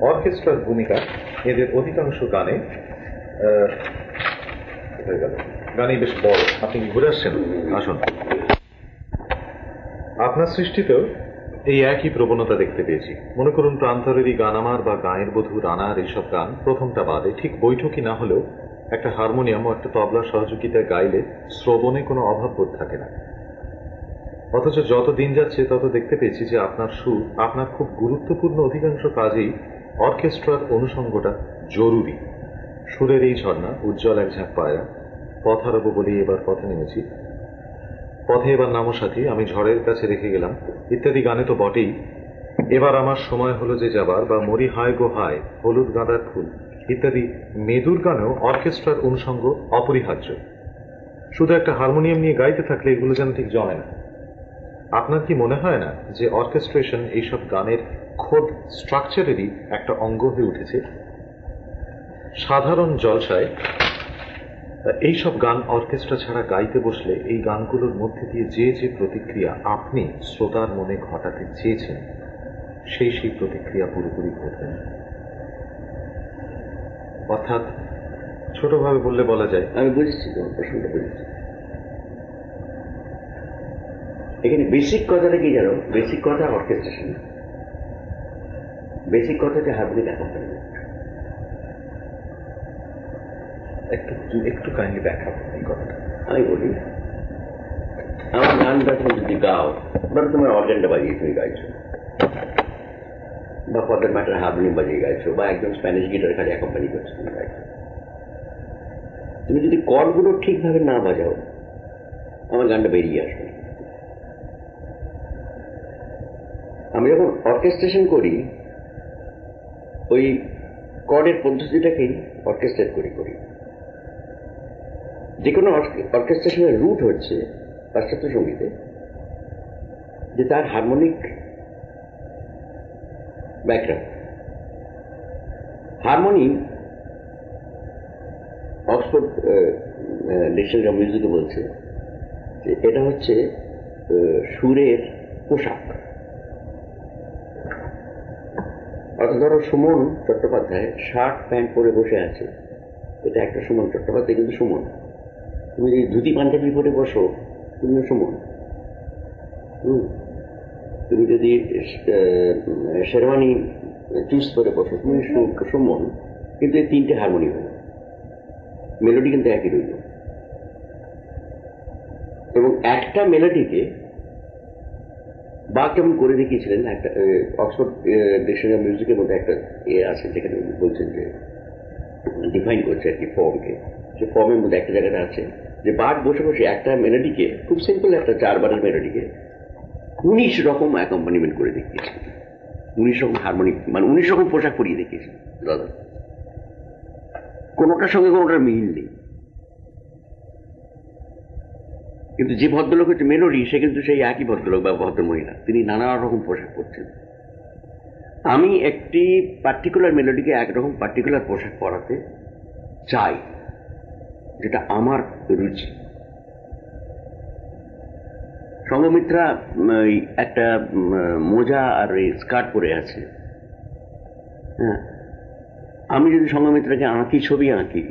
অর্কেস্ট্রার ভূমিকা এদের অধিকাংশ গানে গানই বেশ বড়। আপনি ঘুরে আসছেন, আসুন। আপনার সৃষ্টিতেও এই একই প্রবণতা দেখতে পেয়েছি। মনে করুন প্রান্তরেরই গান আমার বা গায়ের বধূ রানার এইসব গান প্রথমটা বাদে ঠিক বৈঠকি না হলেও একটা হারমোনিয়াম ও একটা তবলার সহযোগিতায় গাইলে শ্রবণে কোনো অভাব বোধ থাকে না। অথচ যত দিন যাচ্ছে তত দেখতে পেয়েছি যে আপনার সুর, আপনার খুব গুরুত্বপূর্ণ অধিকাংশ কাজেই অর্কেস্ট্রার অনুষঙ্গটা জরুরি। সুরের এই ঝর্ণা, উজ্জ্বল এক ঝাঁক পায়রা, পথ হারাবো বলেই এবার পথে নেমেছি, পথে এবার নামো সাথী, আমি ঝড়ের কাছে রেখে গেলাম ইত্যাদি গানে তো বটেই। এবার আমার সময় হলো যে যাবার, বা মরি হায় গো হায়, হলুদ গাঁদার ফুল ইত্যাদি মেদুর গানেও অর্কেস্ট্রার অনুষঙ্গ অপরিহার্য। শুধু একটা হারমোনিয়াম নিয়ে গাইতে থাকলে এগুলো যেন ঠিক জমে না। আপনার কি মনে হয় না যে অর্কেস্ট্রেশন এইসব গানের খোদ স্ট্রাকচারেরই একটা অঙ্গ হয়ে উঠেছে? সাধারণ জলসায় এইসব গান অর্কেস্ট্রা ছাড়া গাইতে বসলে এই গানগুলোর মধ্যে দিয়ে যে যে প্রতিক্রিয়া আপনি শ্রোতার মনে ঘটাতে চেয়েছেন সেই প্রতিক্রিয়া পুরোপুরি ঘটবে না। অর্থাৎ ছোটভাবে বললে বলা যায়, আমি বুঝেছি, তোমার প্রশ্নটা বুঝেছি। এখানে বেসিক কথাটা কি জানো? বেসিক কথা অর্কেস্ট্রেশন, বেসিক কথা যে হারমোনিক অ্যাকম্পানিমেন্ট। একটু কাইন্ডলি ব্যাখ্যা করুন এই কথাটা। আমি বলি, আমার গানটা তুমি যদি গাও, ধরো তোমার অর্গানটা বাজিয়ে তুমি গাইছো, বা ফর ম্যাটার হারমোনিয়াম বাজিয়ে গাইছো, বা একজন স্প্যানিশ গিটার খালি অ্যাকম্পানি করছো তুমি গাইছো, তুমি যদি কর্ডগুলো ঠিকভাবে না বাজাও আমার গানটা বেরিয়ে আসবে। আমি যখন অর্কেস্ট্রেশন করি ওই কর্ডের পদ্ধতিটাকেই অর্কেস্ট্রেট করি। যে কোনো অর্কেস্ট্রেশনের রুট হচ্ছে পাশ্চাত্য সঙ্গীতে যে তার harmonic background. Harmony Oxford dictionary of মিউজিকে বলছে যে এটা হচ্ছে সুরের পোশাক। অর্থাৎ ধরো সুমন চট্টোপাধ্যায় শার্ট প্যান্ট পরে বসে আছে, এটা একটা সুমন চট্টোপাধ্যায় কিন্তু সুমন। তুমি যদি ধুতি পাঞ্জাবি পরে বসো তুমিও সুমন। তুমি যদি শেরওয়ানি চুজ করে বসো তুমি সুমন। কিন্তু এই তিনটে হারমোনি হলো, মেলোডি কিন্তু একই রইল। এবং একটা মেলোডিকে বা কেমন করে দেখিয়েছিলেন, একটা অক্সফোর্ড ডিকশনারি অফ মিউজিকের মধ্যে একটা আছে যেখানে বলছেন যে ডিফাইন করছে আর কি ফর্মকে। যে ফর্মের মধ্যে একটা জায়গাটা আছে যে বার্ড বসে বসে একটা মেলোডিকে, খুব সিম্পল একটা 4 বারের মেলোডিকে 19 রকম অ্যাকম্পানিমেন্ট করে দেখিয়েছে, 19 রকম হারমোনিক, মানে 19 রকম পোশাক পরিয়ে দেখিয়েছে দাদা। কোনোটার সঙ্গে কোনোটার মিল নেই। কিন্তু যে ভদ্রলোক হচ্ছে মেলোডি, সে কিন্তু সেই একই ভদ্রলোক বা ভদ্রমহিলা, তিনি নানা রকম পোশাক পরছেন। আমি একটি পার্টিকুলার মেলোডিকে একরকম পার্টিকুলার পোশাক পরাতে চাই, যেটা আমার রুচি। সঙ্গমিত্রা একটা মোজা আর স্কার্ট পরে আছে, হ্যাঁ, আমি যদি সঙ্গমিত্রাকে আঁকি, ছবি আঁকি,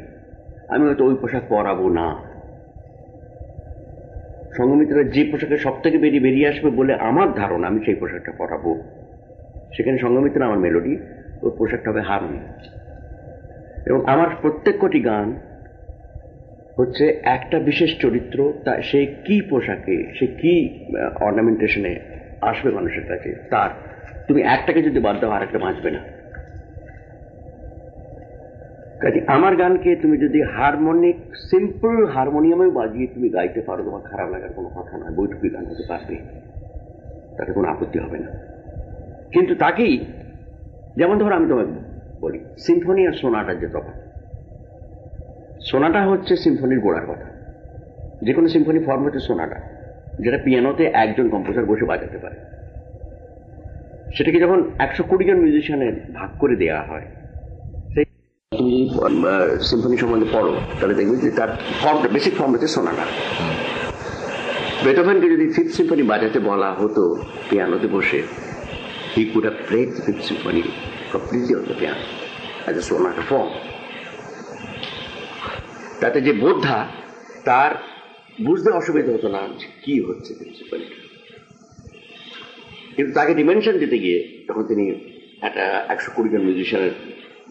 আমি হয়তো ওই পোশাক পরাবো না। সঙ্গমিত্রা যে পোশাকে সব থেকে বেরিয়ে আসবে বলে আমার ধারণা, আমি সেই পোশাকটা পরাবো। সেখানে সঙ্গমিত্রা আমার মেলোডি, ওর পোশাকটা হবে হারমোনি। এবং আমার প্রত্যেক কটি গান হচ্ছে একটা বিশেষ চরিত্র, তা সে কি পোশাকে, সে কি অর্নামেন্টেশনে আসবে মানুষের কাছে, তার তুমি একটাকে যদি বাদ দাও আর একটা বাঁচবে না। কাজে আমার গানকে তুমি যদি হারমোনিক সিম্পল হারমোনিয়ামে বাজিয়ে তুমি গাইতে পারো, তোমার খারাপ লাগার কোনো কথা নয়, বৈঠকি গান হতে পারবে, তাতে কোনো আপত্তি হবে না। কিন্তু তাকেই, যেমন ধরো আমি তোমাকে বলি সিম্ফনি আর সোনাটার যে তফাৎ, সোনাটা হচ্ছে সিম্ফনির গোড়ার কথা, যে কোনো সিম্ফনি ফর্ম হচ্ছে সোনাটা, যেটা পিয়ানোতে একজন কম্পোজার বসে বাজাতে পারে। সেটাকে যখন 120 জন মিউজিশিয়ানের ভাগ করে দেওয়া হয়, তুমি যদি সিম্ফনি সম্বন্ধে পড়ো তাহলে দেখবে যে তার ফর্মটা, বেসিক ফর্ম হচ্ছে সোনাটা। বেথোভেনকে যদি ফিফথ সিম্ফনি বাজাতে বলা হতো পিয়ানোতে বসে, he could have played the fifth symphony completely on the piano as a sonata form. তাতে যে বোদ্ধা, তার বুঝতে অসুবিধা হতো না কি হচ্ছে ফিফথ সিম্ফনি, কিন্তু তাকে ডিমেনশন দিতে গিয়ে যখন তিনি একটা 120 জন মিউজিশিয়ানের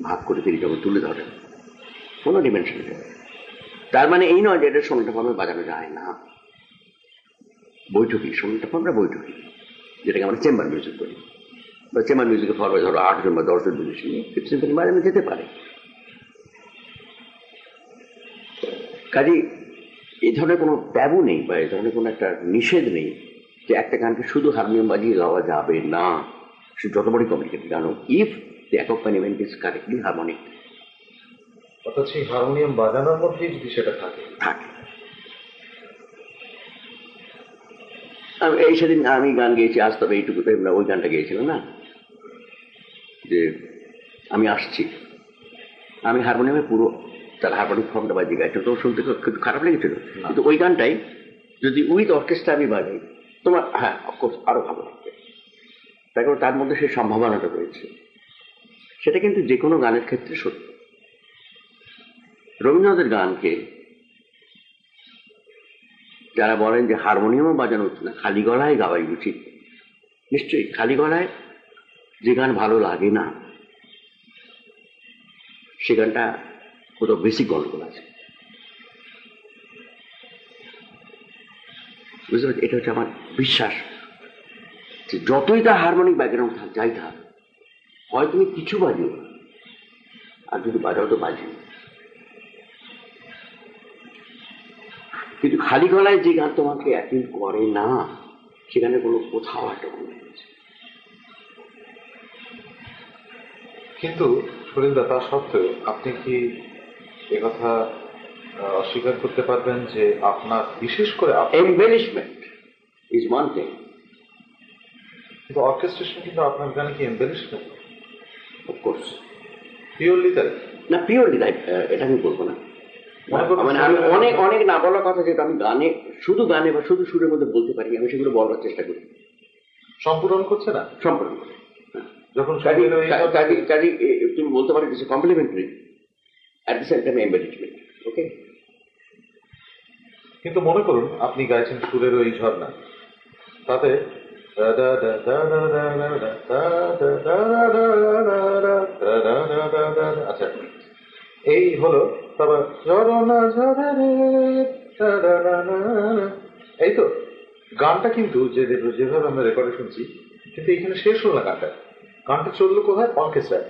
ভাগ করে তিনি যখন তুলে ধরেন, কোনো ডিমেনশন নেই। তার মানে এই নয় যে এটা সোনাটা ফর্মে বাজানো যায় না। বৈঠকি, সোনাটা ফর্মটা বৈঠকি, যেটাকে আমরা চেম্বার মিউজিক করি, বা চেম্বার মিউজিকের ফর্মে ধরো 8 জন বা 10 জন মিউজিশিয়ান নিয়ে ফিফথ সিম্ফনি বাজানো যেতে পারে। কাজে এই ধরনের কোনো ট্যাবু নেই বা এই ধরনের কোনো একটা নিষেধ নেই যে একটা গানকে শুধু হারমোনিয়াম বাজিয়ে গাওয়া যাবে না, সে যত বড়ই কমপ্লিকেটেড গান হোক, if the accompaniment is correctly harmonic. অর্থাৎ সেই হারমোনিয়াম বাজানোর মধ্যেই যদি সেটা থাকে। এই সেদিন আমি গান গেয়েছি, আজ তবে এইটুকু, ওই গানটা গেয়েছিলাম না যে আমি আসছি, আমি হারমোনিয়ামে পুরো তার হারমোনিক ফর্মটা বাজিয়ে গাইছি, তো শুনতে খুব খারাপ লেগেছিল। কিন্তু ওই গানটাই যদি উইথ অর্কেস্ট্রা আমি বাজাই, তোমার হ্যাঁ অফকোর্স আরো ভালো লাগবে। তাই কারণ তার মধ্যে সেই সম্ভাবনাটা রয়েছে। সেটা কিন্তু যে কোনো গানের ক্ষেত্রে সত্য। রবীন্দ্রনাথের গানকে যারা বলেন যে হারমোনিয়ামও বাজানো উচিত না, খালি গলায় গাওয়াই উচিত, নিশ্চয়ই খালি গলায় যে গান ভালো লাগে না সে গানটা কোথাও বেশি গন্ডগোল আছে, বুঝতে পারছি। এটা হচ্ছে আমার বিশ্বাস যে যতই তার হারমোনিক ব্যাকগ্রাউন্ড থাক, যাই থাক, হয় তুমি কিছু বাজিও, আর যদি বাজাও তো বাজিও, কিন্তু খালি গলায় যে গান তোমাকে অ্যাপিল করে না, সেখানে কোনো কোথাও একটা ভুল হয়েছে। কিন্তু সুরেন্দা, তা সত্ত্বেও আপনি কি একথা অস্বীকার করতে পারবেন যে আপনার বিশেষ করে এমবেলিশমেন্ট ইজ ওয়ান থিং, কিন্তু অর্কেস্ট্রেশন কিন্তু আপনার গানে কি এমবেলিশমেন্ট? অফকোর্স পিওরলি তাই না, পিওরলি তাই এটা আমি বলবো না। মানে আমি অনেক অনেক না বলার কথা, যেটা আমি গানে, শুধু গানে বা শুধু সুরের মধ্যে বলতে পারি, আমি সেগুলো বলবার চেষ্টা করি। সম্পূরণ করছে না, সম্পূর্ণ যখন কাজী তুমি বলতে পারি this complementary at the same time embellishment, okay. কিন্তু মনে করুন আপনি গাইছেন সুরের ওই ঝর্ণা, তাতে আচ্ছা এই হলো, তারপর ঝরনা ঝরে, এই তো গানটা কিন্তু যেভাবে আমরা রেকর্ডে শুনছি, কিন্তু এখানে শেষ হলো না গানটা। গানটা চললো কোথায়? অর্কেস্ট্রায়।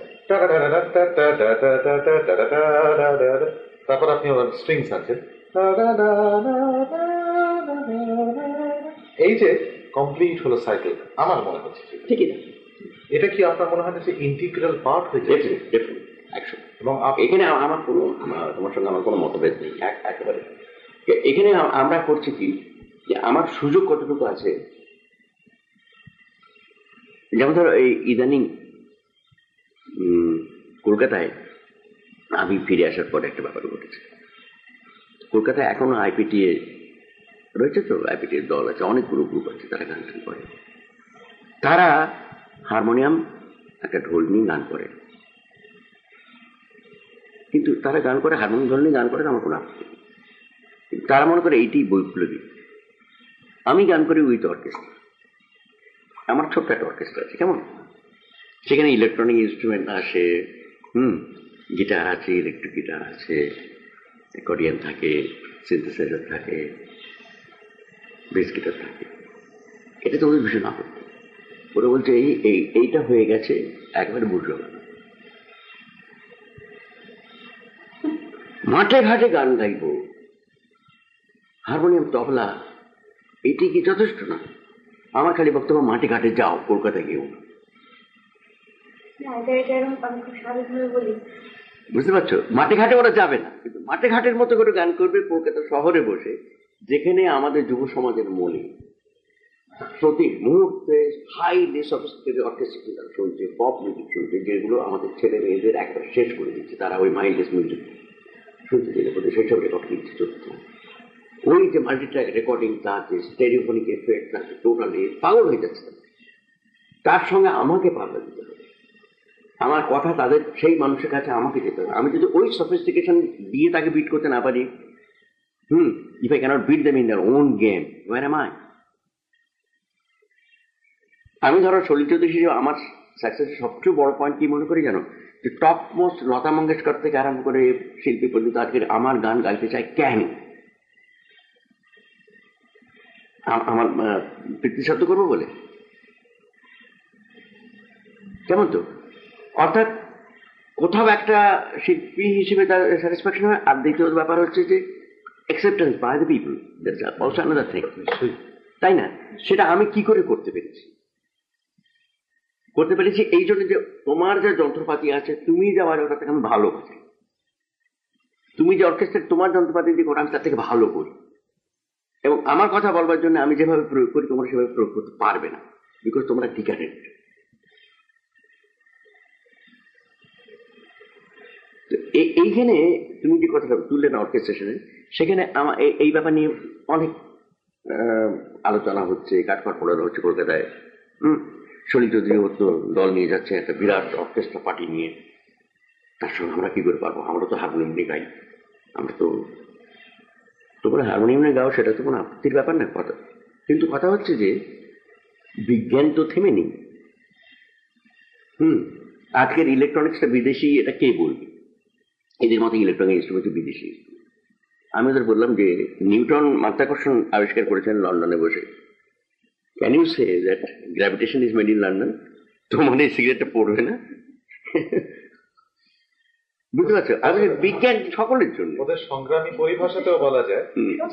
তারপর আপনি আবার স্ট্রিংস আছেন, এই যে কমপ্লিট হলো সাইকেল, আমার মনে হচ্ছে ঠিকই না। এটা কি আপনার মনে হয় যে ইন্টিগ্রাল পার্ট হয়ে যাচ্ছে? এবং এখানে আমার কোনো, তোমার সঙ্গে আমার কোনো মতভেদ নেই একেবারে। এখানে আমরা করছি কি, যে আমার সুযোগ কতটুকু আছে। যেমন ধরো এই ইদানিং কলকাতায় আমি ফিরে আসার পরে একটা ব্যাপার ঘটেছে। কলকাতায় এখনো আইপিটিএ রয়েছে, তো আইপিটিএর দল আছে, অনেকগুলো গ্রুপ আছে, তারা গান টান করে। তারা হারমোনিয়াম একটা ঢোল নিয়ে গান করে, কিন্তু তারা গান করে হারমোনিয়াম ঢোল নিয়ে গান করে, আমার কোনো আপত্তি নেই। তারা মনে করে এইটি বৈপ্লবী। আমি গান করি উইথ অর্কেস্ট্রা, আমার ছোট্ট একটা অর্কেস্ট্রা আছে, কেমন, সেখানে ইলেকট্রনিক ইনস্ট্রুমেন্ট আসে, গিটার আছে, ইলেকট্রিক গিটার আছে, অ্যাকর্ডিয়ন থাকে, সিনথেসাইজার থাকে, বেস গিটার থাকে। এটা তো ওদের ভীষণ আপত্তি। ওরা বলছে এইটা হয়ে গেছে, একবারে বুঝলো না। মাঠে ঘাটে গান গাইব, হারমোনিয়াম তবলা, এটি কি যথেষ্ট না? আমার খালি বক্তব্য মাঠে ঘাটে যাও, কলকাতা গিয়েও। বুঝতে পারছো? মাঠে ঘাটে ওরা যাবে না, কিন্তু মাঠে ঘাটের মতো করে গান করবে কলকাতা শহরে বসে, যেখানে আমাদের যুব সমাজের মনে প্রতি মুহূর্তে হাইলি সফিস্টিকেটেড অর্কেস্ট্রা গান শুনছে, পপ মিউজিক শুনছে, যেগুলো আমাদের ছেলে মেয়েদের একবার শেষ করে দিচ্ছে। তারা ওই মাইন্ডলেস মিউজিক শুনতে দিলে বলে সেই সব রেকর্ডিং দিচ্ছে চলছে। ওই যে মাল্টিট্র্যাক রেকর্ডিং আছে, স্টেরিওফোনিক এফেক্ট আছে, টোটালি পাগল হয়ে যাচ্ছে। তার সঙ্গে আমাকে পাল্লা দিতে হবে, আমার কথা তাদের সেই মানুষের কাছে আমাকে যেতে হবে। আমি যদি ওই সফিস্টিকেশন দিয়ে তাকে বিট করতে না পারি, if I cannot beat them in their own game, where am I? আমি ধরো সলিল চৌধুরী হিসেবে আমার সাকসেসের সবচেয়ে বড় পয়েন্ট কি মনে করি জানো? যে টপ মোস্ট লতা মঙ্গেশকর থেকে আরম্ভ করে শিল্পী পর্যন্ত আজকের আমার গান গাইতে চায় কেন? আমার প্রীতিশব্দ করবো বলে? কেমন তো? অর্থাৎ কোথাও একটা শিল্পী হিসেবে তার স্যাটিসফ্যাকশন হয়, আর দ্বিতীয় ব্যাপার হচ্ছে যে acceptance by the people, also another thing, তাই না? সেটা আমি কি করে করতে পেরেছি? এই জন্য যে তোমার যে যন্ত্রপাতি আছে, তুমি যা বাজাও তার থেকে আমি ভালো বাজাই, তুমি যে অর্কেস্ট্রার তোমার যন্ত্রপাতি দিয়ে করো আমি তার থেকে ভালো করি, এবং আমার কথা বলবার জন্য আমি যেভাবে প্রয়োগ করি তোমরা সেভাবে প্রয়োগ করতে পারবে না, বিকজ তোমরা ডিকাডেন্ট। এইখানে তুমি যে কথাটা তুললে না অর্কেস্ট্রেশনে, সেখানে আমার এই ব্যাপার নিয়ে অনেক আলোচনা হচ্ছে, কাঠপাট পড়ানো হচ্ছে কলকাতায়। সলিল চৌধুরী তো দল নিয়ে যাচ্ছে একটা বিরাট অর্কেস্ট্রা পার্টি নিয়ে, তার সঙ্গে আমরা কি করে পারবো? আমরা তো হারমোনিয়াম নিয়ে গাই, আমরা তো, তোমরা হারমোনিয়াম নিয়ে গাও, সেটা তো কোনো আপত্তির ব্যাপার না কথা। কিন্তু কথা হচ্ছে যে বিজ্ঞান তো থেমে নেই। আজকের ইলেকট্রনিক্সটা বিদেশি, এটা কে বলবে? এদের মতো ইলেকট্রনিক ইনস্ট্রুমেন্ট বিদেশি। আমি ওদের বললাম যে নিউটন মাধ্যাকর্ষণ আবিষ্কার করেছেন লন্ডনে বসে। Can you say that gravitation is made in London? তোমার এই সিগারেটটা পড়বে না? বুঝতে পারছো? আসলে বিজ্ঞান সকলের জন্য। ওদের সংগ্রামী পরিভাষাতেও বলা যায়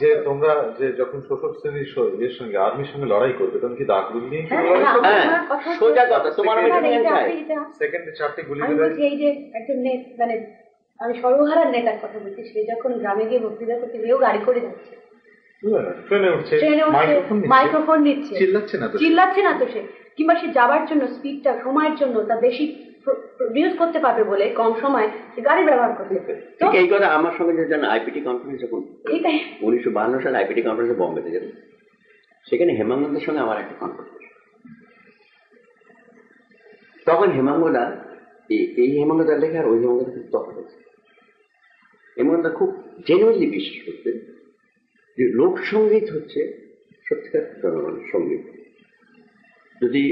যে তোমরা যে যখন শোষক শ্রেণীর এর সঙ্গে আর্মির সঙ্গে লড়াই করবে, তখন কি দাগগুলি নিয়ে সোজা কথা, তোমার সেকেন্ডে 4টে গুলি এই যে একজন মানে আমি সর্বহারার নেতার কথা বলছি, সে যখন গ্রামে গিয়ে বক্তৃতা করতে গিয়েও গাড়ি করে যাচ্ছে, ট্রেনে উঠছে, মাইক্রোফোন নিচ্ছে, চিল্লাচ্ছে না তো সে, কিংবা সে যাবার জন্য স্পিডটা সময়ের জন্য তা বেশি প্রডিউস করতে পারবে বলে কম সময় সে গাড়ি ব্যবহার করতে। এই কথা আমার সঙ্গে যে আইপিটি কনফারেন্স, যখন 1952 সালে আইপিটি কনফারেন্সে বম্বেতে যাবে, সেখানে হেমাঙ্গদের সঙ্গে আমার একটা কনফারেন্স। তখন হেমাঙ্গদা, এই হেমাঙ্গদার লেখা আর ওই হেমাঙ্গদা খুব তফাৎ আছে। হেমাঙ্গদা খুব জেনুইনলি বিশ্বাস করতেন যে লোকসঙ্গীত হচ্ছে সত্যিকার জনগণের সঙ্গীত। যদি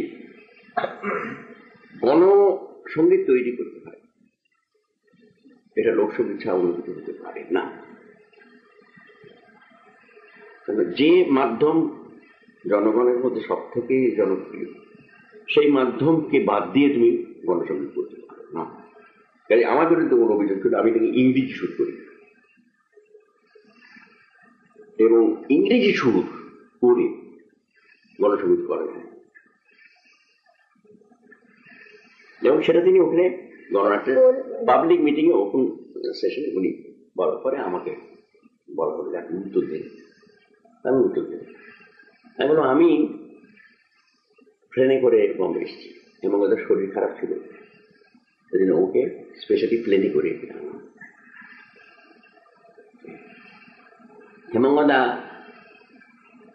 গণসঙ্গীত তৈরি করতে হয়, এটা লোকসঙ্গীত ছাড়া অন্য কিছু হতে পারে না। যে মাধ্যম জনগণের মধ্যে সব থেকে জনপ্রিয়, সেই মাধ্যমকে বাদ দিয়ে তুমি গণসঙ্গীত করতে পারো না। কাজে আমার বিরুদ্ধে কোনো অভিযোগ ছিল আমি তাকে ইংরেজি সুর করি, এবং ইংরেজি সুর করে গণসঙ্গীত করা যায়, এবং সেটা তিনি ওখানে গণনাট্যের পাবলিক মিটিং এ ওপেন সেশনে উনি বলার পরে আমাকে বলা হলো আপনি উত্তর দেন। আমি উত্তর দিই, আমি বললাম আমি ট্রেনে করে বম্বে এসেছি এবং ওদের শরীর খারাপ ছিল, ওই জন্য ওকে স্পেশালি প্লেনে করে হেমঙ্গদা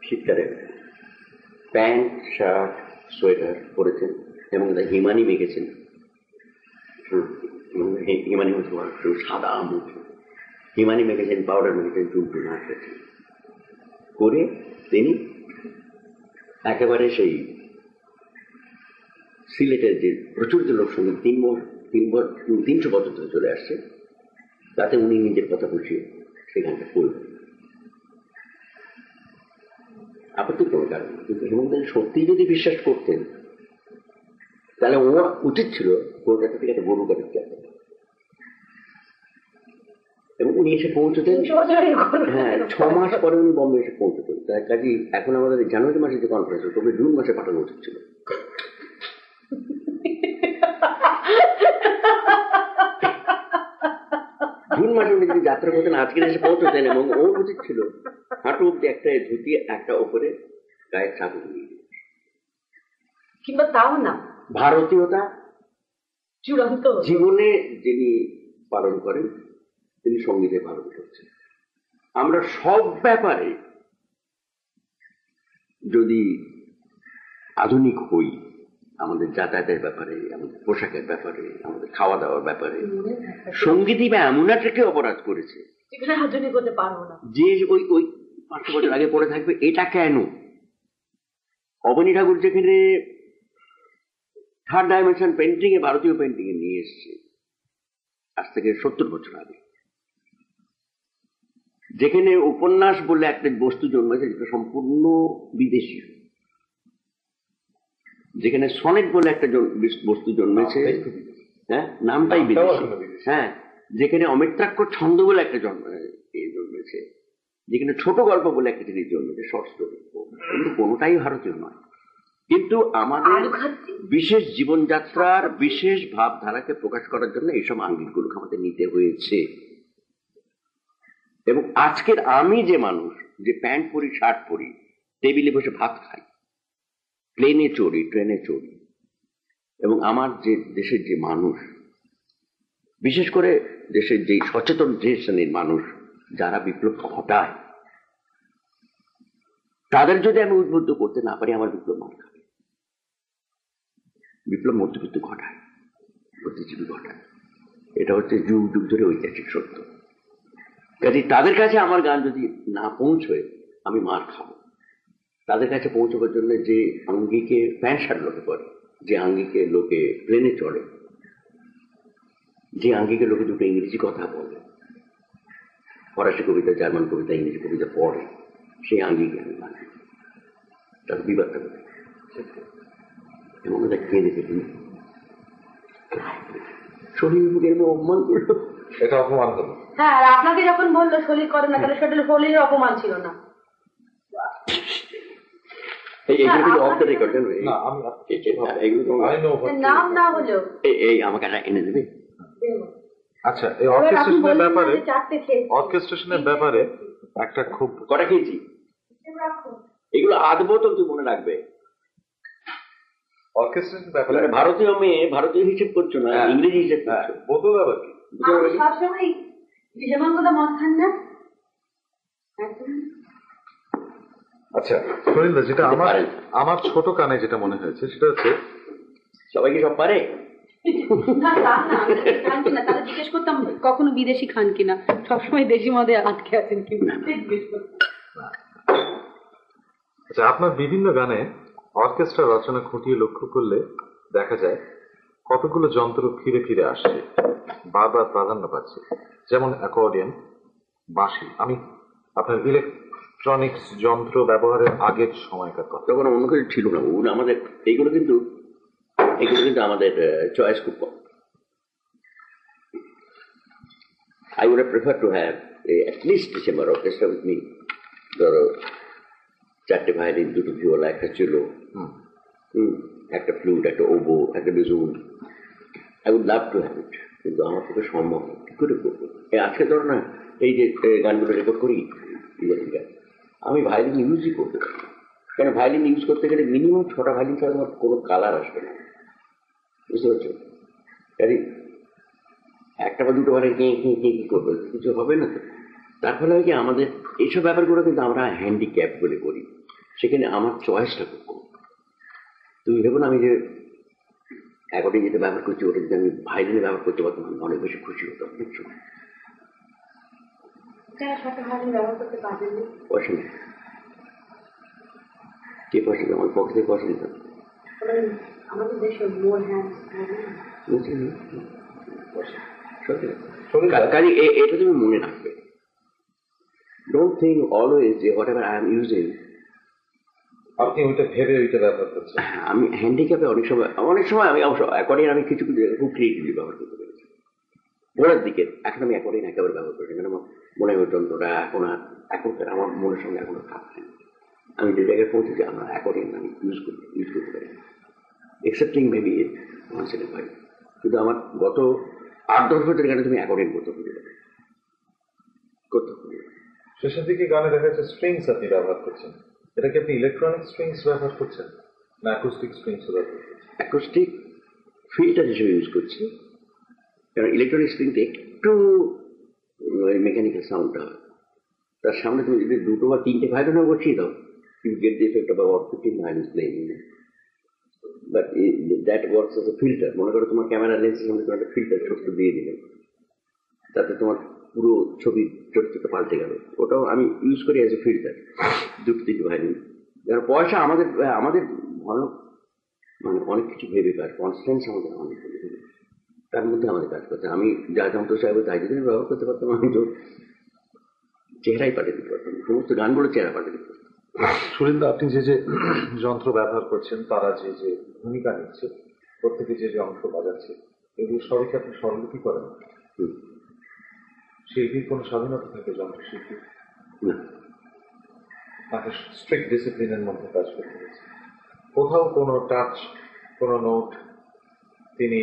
শীতকালে প্যান্ট শার্ট সোয়েটার পরেছেন এবং হিমানি মেখেছেন। হিমানি হচ্ছে সাদা মুখ, হিমানি মেখেছেন, পাউডার মেখেছেন, চুল টুল আঁকড়েছেন করে তিনি একেবারে সেই সিলেটের যে প্রচলিত লোকসঙ্গীত 300 বছর ধরে চলে আসছে, তাতে উনি নিজের কথা বুঝিয়ে সেই গানটা করবেন। আপত্তি কোনো কারণ, কিন্তু হেমন্ত সত্যি যদি বিশ্বাস করতেন তাহলে ওর উচিত ছিল কলকাতা থেকে একটা গরু গাড়ি এবং উনি এসে পৌঁছতেন, হ্যাঁ 6 মাস পরে উনি বম্বে এসে পৌঁছতেন। তার কাজে এখন আমাদের জানুয়ারি মাসে যে কনফারেন্স তবে জুন মাসে পাঠানো উচিত ছিল। জুন মাসে উনি যদি যাত্রা করতেন আজকে এসে পৌঁছতেন, এবং ওর উচিত ছিল হাঁটু অব্দি একটা ধুতি, একটা ওপরে গায়ের চাদর নিয়ে, কিংবা তাও না, ভারতীয়তা চূড়ান্ত জীবনে যিনি পালন করেন তিনি সঙ্গীতে পালন করছেন। আমরা সব ব্যাপারে যদি আধুনিক হই, আমাদের যাতায়াতের ব্যাপারে, আমাদের পোশাকের ব্যাপারে, আমাদের খাওয়া দাওয়ার ব্যাপারে, সঙ্গীতই বা এমন একটা অপরাধ করেছে আধুনিক হতে পারবো না, যে ওই 500 বছর আগে পড়ে থাকবে। এটা কেন? অবনী ঠাকুর যেখানে থার্ড ডাইমেনশন পেন্টিং এ, ভারতীয় পেন্টিং এ নিয়ে এসছে আজ থেকে 70 বছর আগে, যেখানে উপন্যাস বলে একটা বস্তু জন্মেছে যেটা সম্পূর্ণ বিদেশি, যেখানে সনেট বলে একটা বস্তু জন্মেছে, হ্যাঁ নামটাই বিদেশি, হ্যাঁ যেখানে অমিত্রাক্ষর ছন্দ বলে একটা জন্মেছে, যেখানে ছোট গল্প বলে একটা জিনিস জন্মেছে, শর্ট স্টোরি, কিন্তু কোনোটাই ভারতীয় নয়। কিন্তু আমাদের বিশেষ জীবনযাত্রার বিশেষ ভাবধারাকে প্রকাশ করার জন্য এইসব আঙ্গিকগুলোকে আমাদের নিতে হয়েছে। এবং আজকের আমি যে মানুষ, যে প্যান্ট পরি, শার্ট পরি, টেবিলে বসে ভাত খাই, প্লেনে চড়ি, ট্রেনে চড়ি, এবং আমার যে দেশের যে মানুষ, বিশেষ করে দেশের যে সচেতন যে শ্রেণীর মানুষ যারা বিপ্লব ঘটায়, তাদের যদি আমি উদ্বুদ্ধ করতে না পারি, আমার বিপ্লব মার খাবে। বিপ্লব মধ্যবিত্ত ঘটায়, বুদ্ধিজীবী ঘটায়, এটা হচ্ছে যুগ যুগ ধরে ঐতিহাসিক সত্য। কাজে তাদের কাছে আমার গান যদি না পৌঁছয় আমি মার খাবো। তাদের কাছে পৌঁছবার জন্য যে আঙ্গিকে প্যান্ট শার্ট লোকে পরে, যে আঙ্গিকে লোকে প্লেনে চড়ে, যে আঙ্গিকে লোকে দুটো ইংরেজি কথা বলে, ফরাসি কবিতা, জার্মান কবিতা, ইংরেজি কবিতা পড়ে, সেই আঙ্গিকে আমি গান তার বিবাদটা করে এবং ওটা কেঁদে ফেলি, শরীর মুখের অপমান করলো, এটা অপমান হলো। হ্যাঁ, আর আপনাকে যখন বললো শরীর করে না, তাহলে সেটা শরীরের অপমান ছিল না? নাম না হলেও এই আমাকে এনে দেবে। আচ্ছা, এই অর্কেস্ট্রেশনের ব্যাপারে, অর্কেস্ট্রেশনের ব্যাপারে একটা খুব কটা খেয়েছি, এগুলো আধ বোতল তুই মনে রাখবে। অর্কেস্ট্রেশনের ব্যাপারে ভারতীয় মেয়ে ভারতীয় হিসেব করছো না, ইংরেজি হিসেব করছো। বোতল আবার কি? সবসময় বিজয়মাঙ্গদা মদ খান না? আচ্ছা সরিন্দা, যেটা আমার ছোট কানে যেটা মনে হয়েছে সেটা হচ্ছে, সবাই কি সব পারে? তাহলে জিজ্ঞেস করতাম কখনো বিদেশি খান কিনা, সবসময় দেশি মদে আটকে আছেন কিনা। আচ্ছা, আপনার বিভিন্ন গানে অর্কেস্ট্রা রচনা খুঁটিয়ে লক্ষ্য করলে দেখা যায় কতগুলো যন্ত্র ফিরে ফিরে আসছে, বারবার প্রাধান্য পাচ্ছে, যেমন অ্যাকর্ডিয়ন, বাঁশি। আমি আপনার ইলেকট্রনিক্স যন্ত্র ব্যবহারের আগের সময়কার কথা, তখন অন্য কিছু ছিল না। আমাদের এইগুলো কিন্তু আমাদের চয়েস খুব কম। I would have preferred to have at least a chamber orchestra with me. ধরো 4টে ভায়োলিন, 2টো ভিওলা, একটা চেলো, একটা ফ্লুট, একটা ওবো, একটা বেজুন। I would love to have it, কিন্তু আমার পক্ষে সম্ভব না। কি করে করবো? আজকে ধরো না, এই যে গানগুলো রেকর্ড করি, আমি ভায়োলিন ইউজই করতে পারি। কেন, ভায়োলিন ইউজ করতে গেলে মিনিমাম 6টা ভায়োলিন ছাড়া আমার কোনো কালার আসবে না, বুঝতে পারছো? একটা বা দুটো ভায়োলিন কি করবে, কিছু হবে না তো। তার ফলে হয় কি, আমাদের এইসব ব্যাপারগুলো কিন্তু আমরা হ্যান্ডিক্যাপ বলে করি, সেখানে আমার চয়েসটা খুব কম। তুমি ভেবো না, আমি যে অ্যাকর্ডিং যেটা ব্যবহার করছি ওটা যদি আমি ভায়োলিনে ব্যবহার করতে পারতাম অনেক বেশি খুশি হতাম। বুঝছো? পছন্দ কে পছন্দ? আমার পক্ষে পছন্দ। কাজে এটা তুমি মনে রাখবে। ডোন্ট থিঙ্ক অলওয়েজ যে what ever I am using আপনি ওইটা ভেবে ওইটা ব্যবহার করছেন। আমি হ্যান্ডিক্যাপে অনেক সময় আমি অবশ্য অ্যাকর্ডিং আমি কিছু খুব ক্রিয়েটিভলি ব্যবহার করতে পেরেছি। গোড়ার দিকে। এখন আমি অ্যাকর্ডিং একেবারে ব্যবহার করি, কারণ আমার মনে হয় যন্ত্রটা এখনকার আমার মনের সঙ্গে এখনো খাপ খায়। আমি যে জায়গায় পৌঁছেছি আমার অ্যাকর্ডিং আমি ইউজ করতে পারি, excepting maybe once in a five. কিন্তু আমার গত 8-10 বছরের গানে তুমি অ্যাকর্ডিং করতে হবে। শেষের দিকে গানে দেখা যাচ্ছে স্ট্রিংস আপনি ব্যবহার করছেন, এটা কি আপনি ইলেকট্রনিক স্ট্রিংস ব্যবহার করছেন না অ্যাকুস্টিক স্ট্রিংস ব্যবহার করছেন? অ্যাকুস্টিক ফিল্টার হিসেবে ইউজ করছি, কারণ ইলেকট্রনিক স্ট্রিংটা একটু মেকানিক্যাল সাউন্ডটা হয়, তার সামনে তুমি যদি 2 বা 3টে ভায়োলিনও বসিয়ে দাও, you get the effect of about 15 violins playing. But that works as a filter. মনে করো তোমার ক্যামেরা লেন্সের সামনে তোমার একটা ফিল্টার ছোট্ট দিয়ে দিলেন, তাতে তোমার পুরো ছবি চরিত্রটা পাল্টে গেল। ওটাও আমি ইউজ করি অ্যাজ এ ফিল্টার, 2-3 ভায়োলিন। যারা পয়সা আমাদের ভালো মানে অনেক কিছু ভেবে কাজ, কনস্ট্যান্স আমাদের অনেক ভেবে, তার মধ্যে আমাদের কাজ করতে। আমি যা যন্ত্র চাইবো তাই যদি ব্যবহার করতে পারতাম, আমি তো চেহারাই পাঠিয়ে দিতে পারতাম, সমস্ত গানগুলো চেহারা পাঠিয়ে দিতে পারতাম। সুরিন্দা, আপনি যে যন্ত্র ব্যবহার করছেন, তারা যে ভূমিকা নিচ্ছে, প্রত্যেকে যে অংশ বাজাচ্ছে, এগুলো সবাইকে আপনি স্বরলিপি করেন? শিল্পীর কোনো স্বাধীনতা থাকে যন্ত্রশিল্পীর? তাকে স্ট্রিক্ট ডিসিপ্লিনের মধ্যে কাজ করতে হয়েছে। কোথাও কোনো টাচ, কোনো নোট তিনি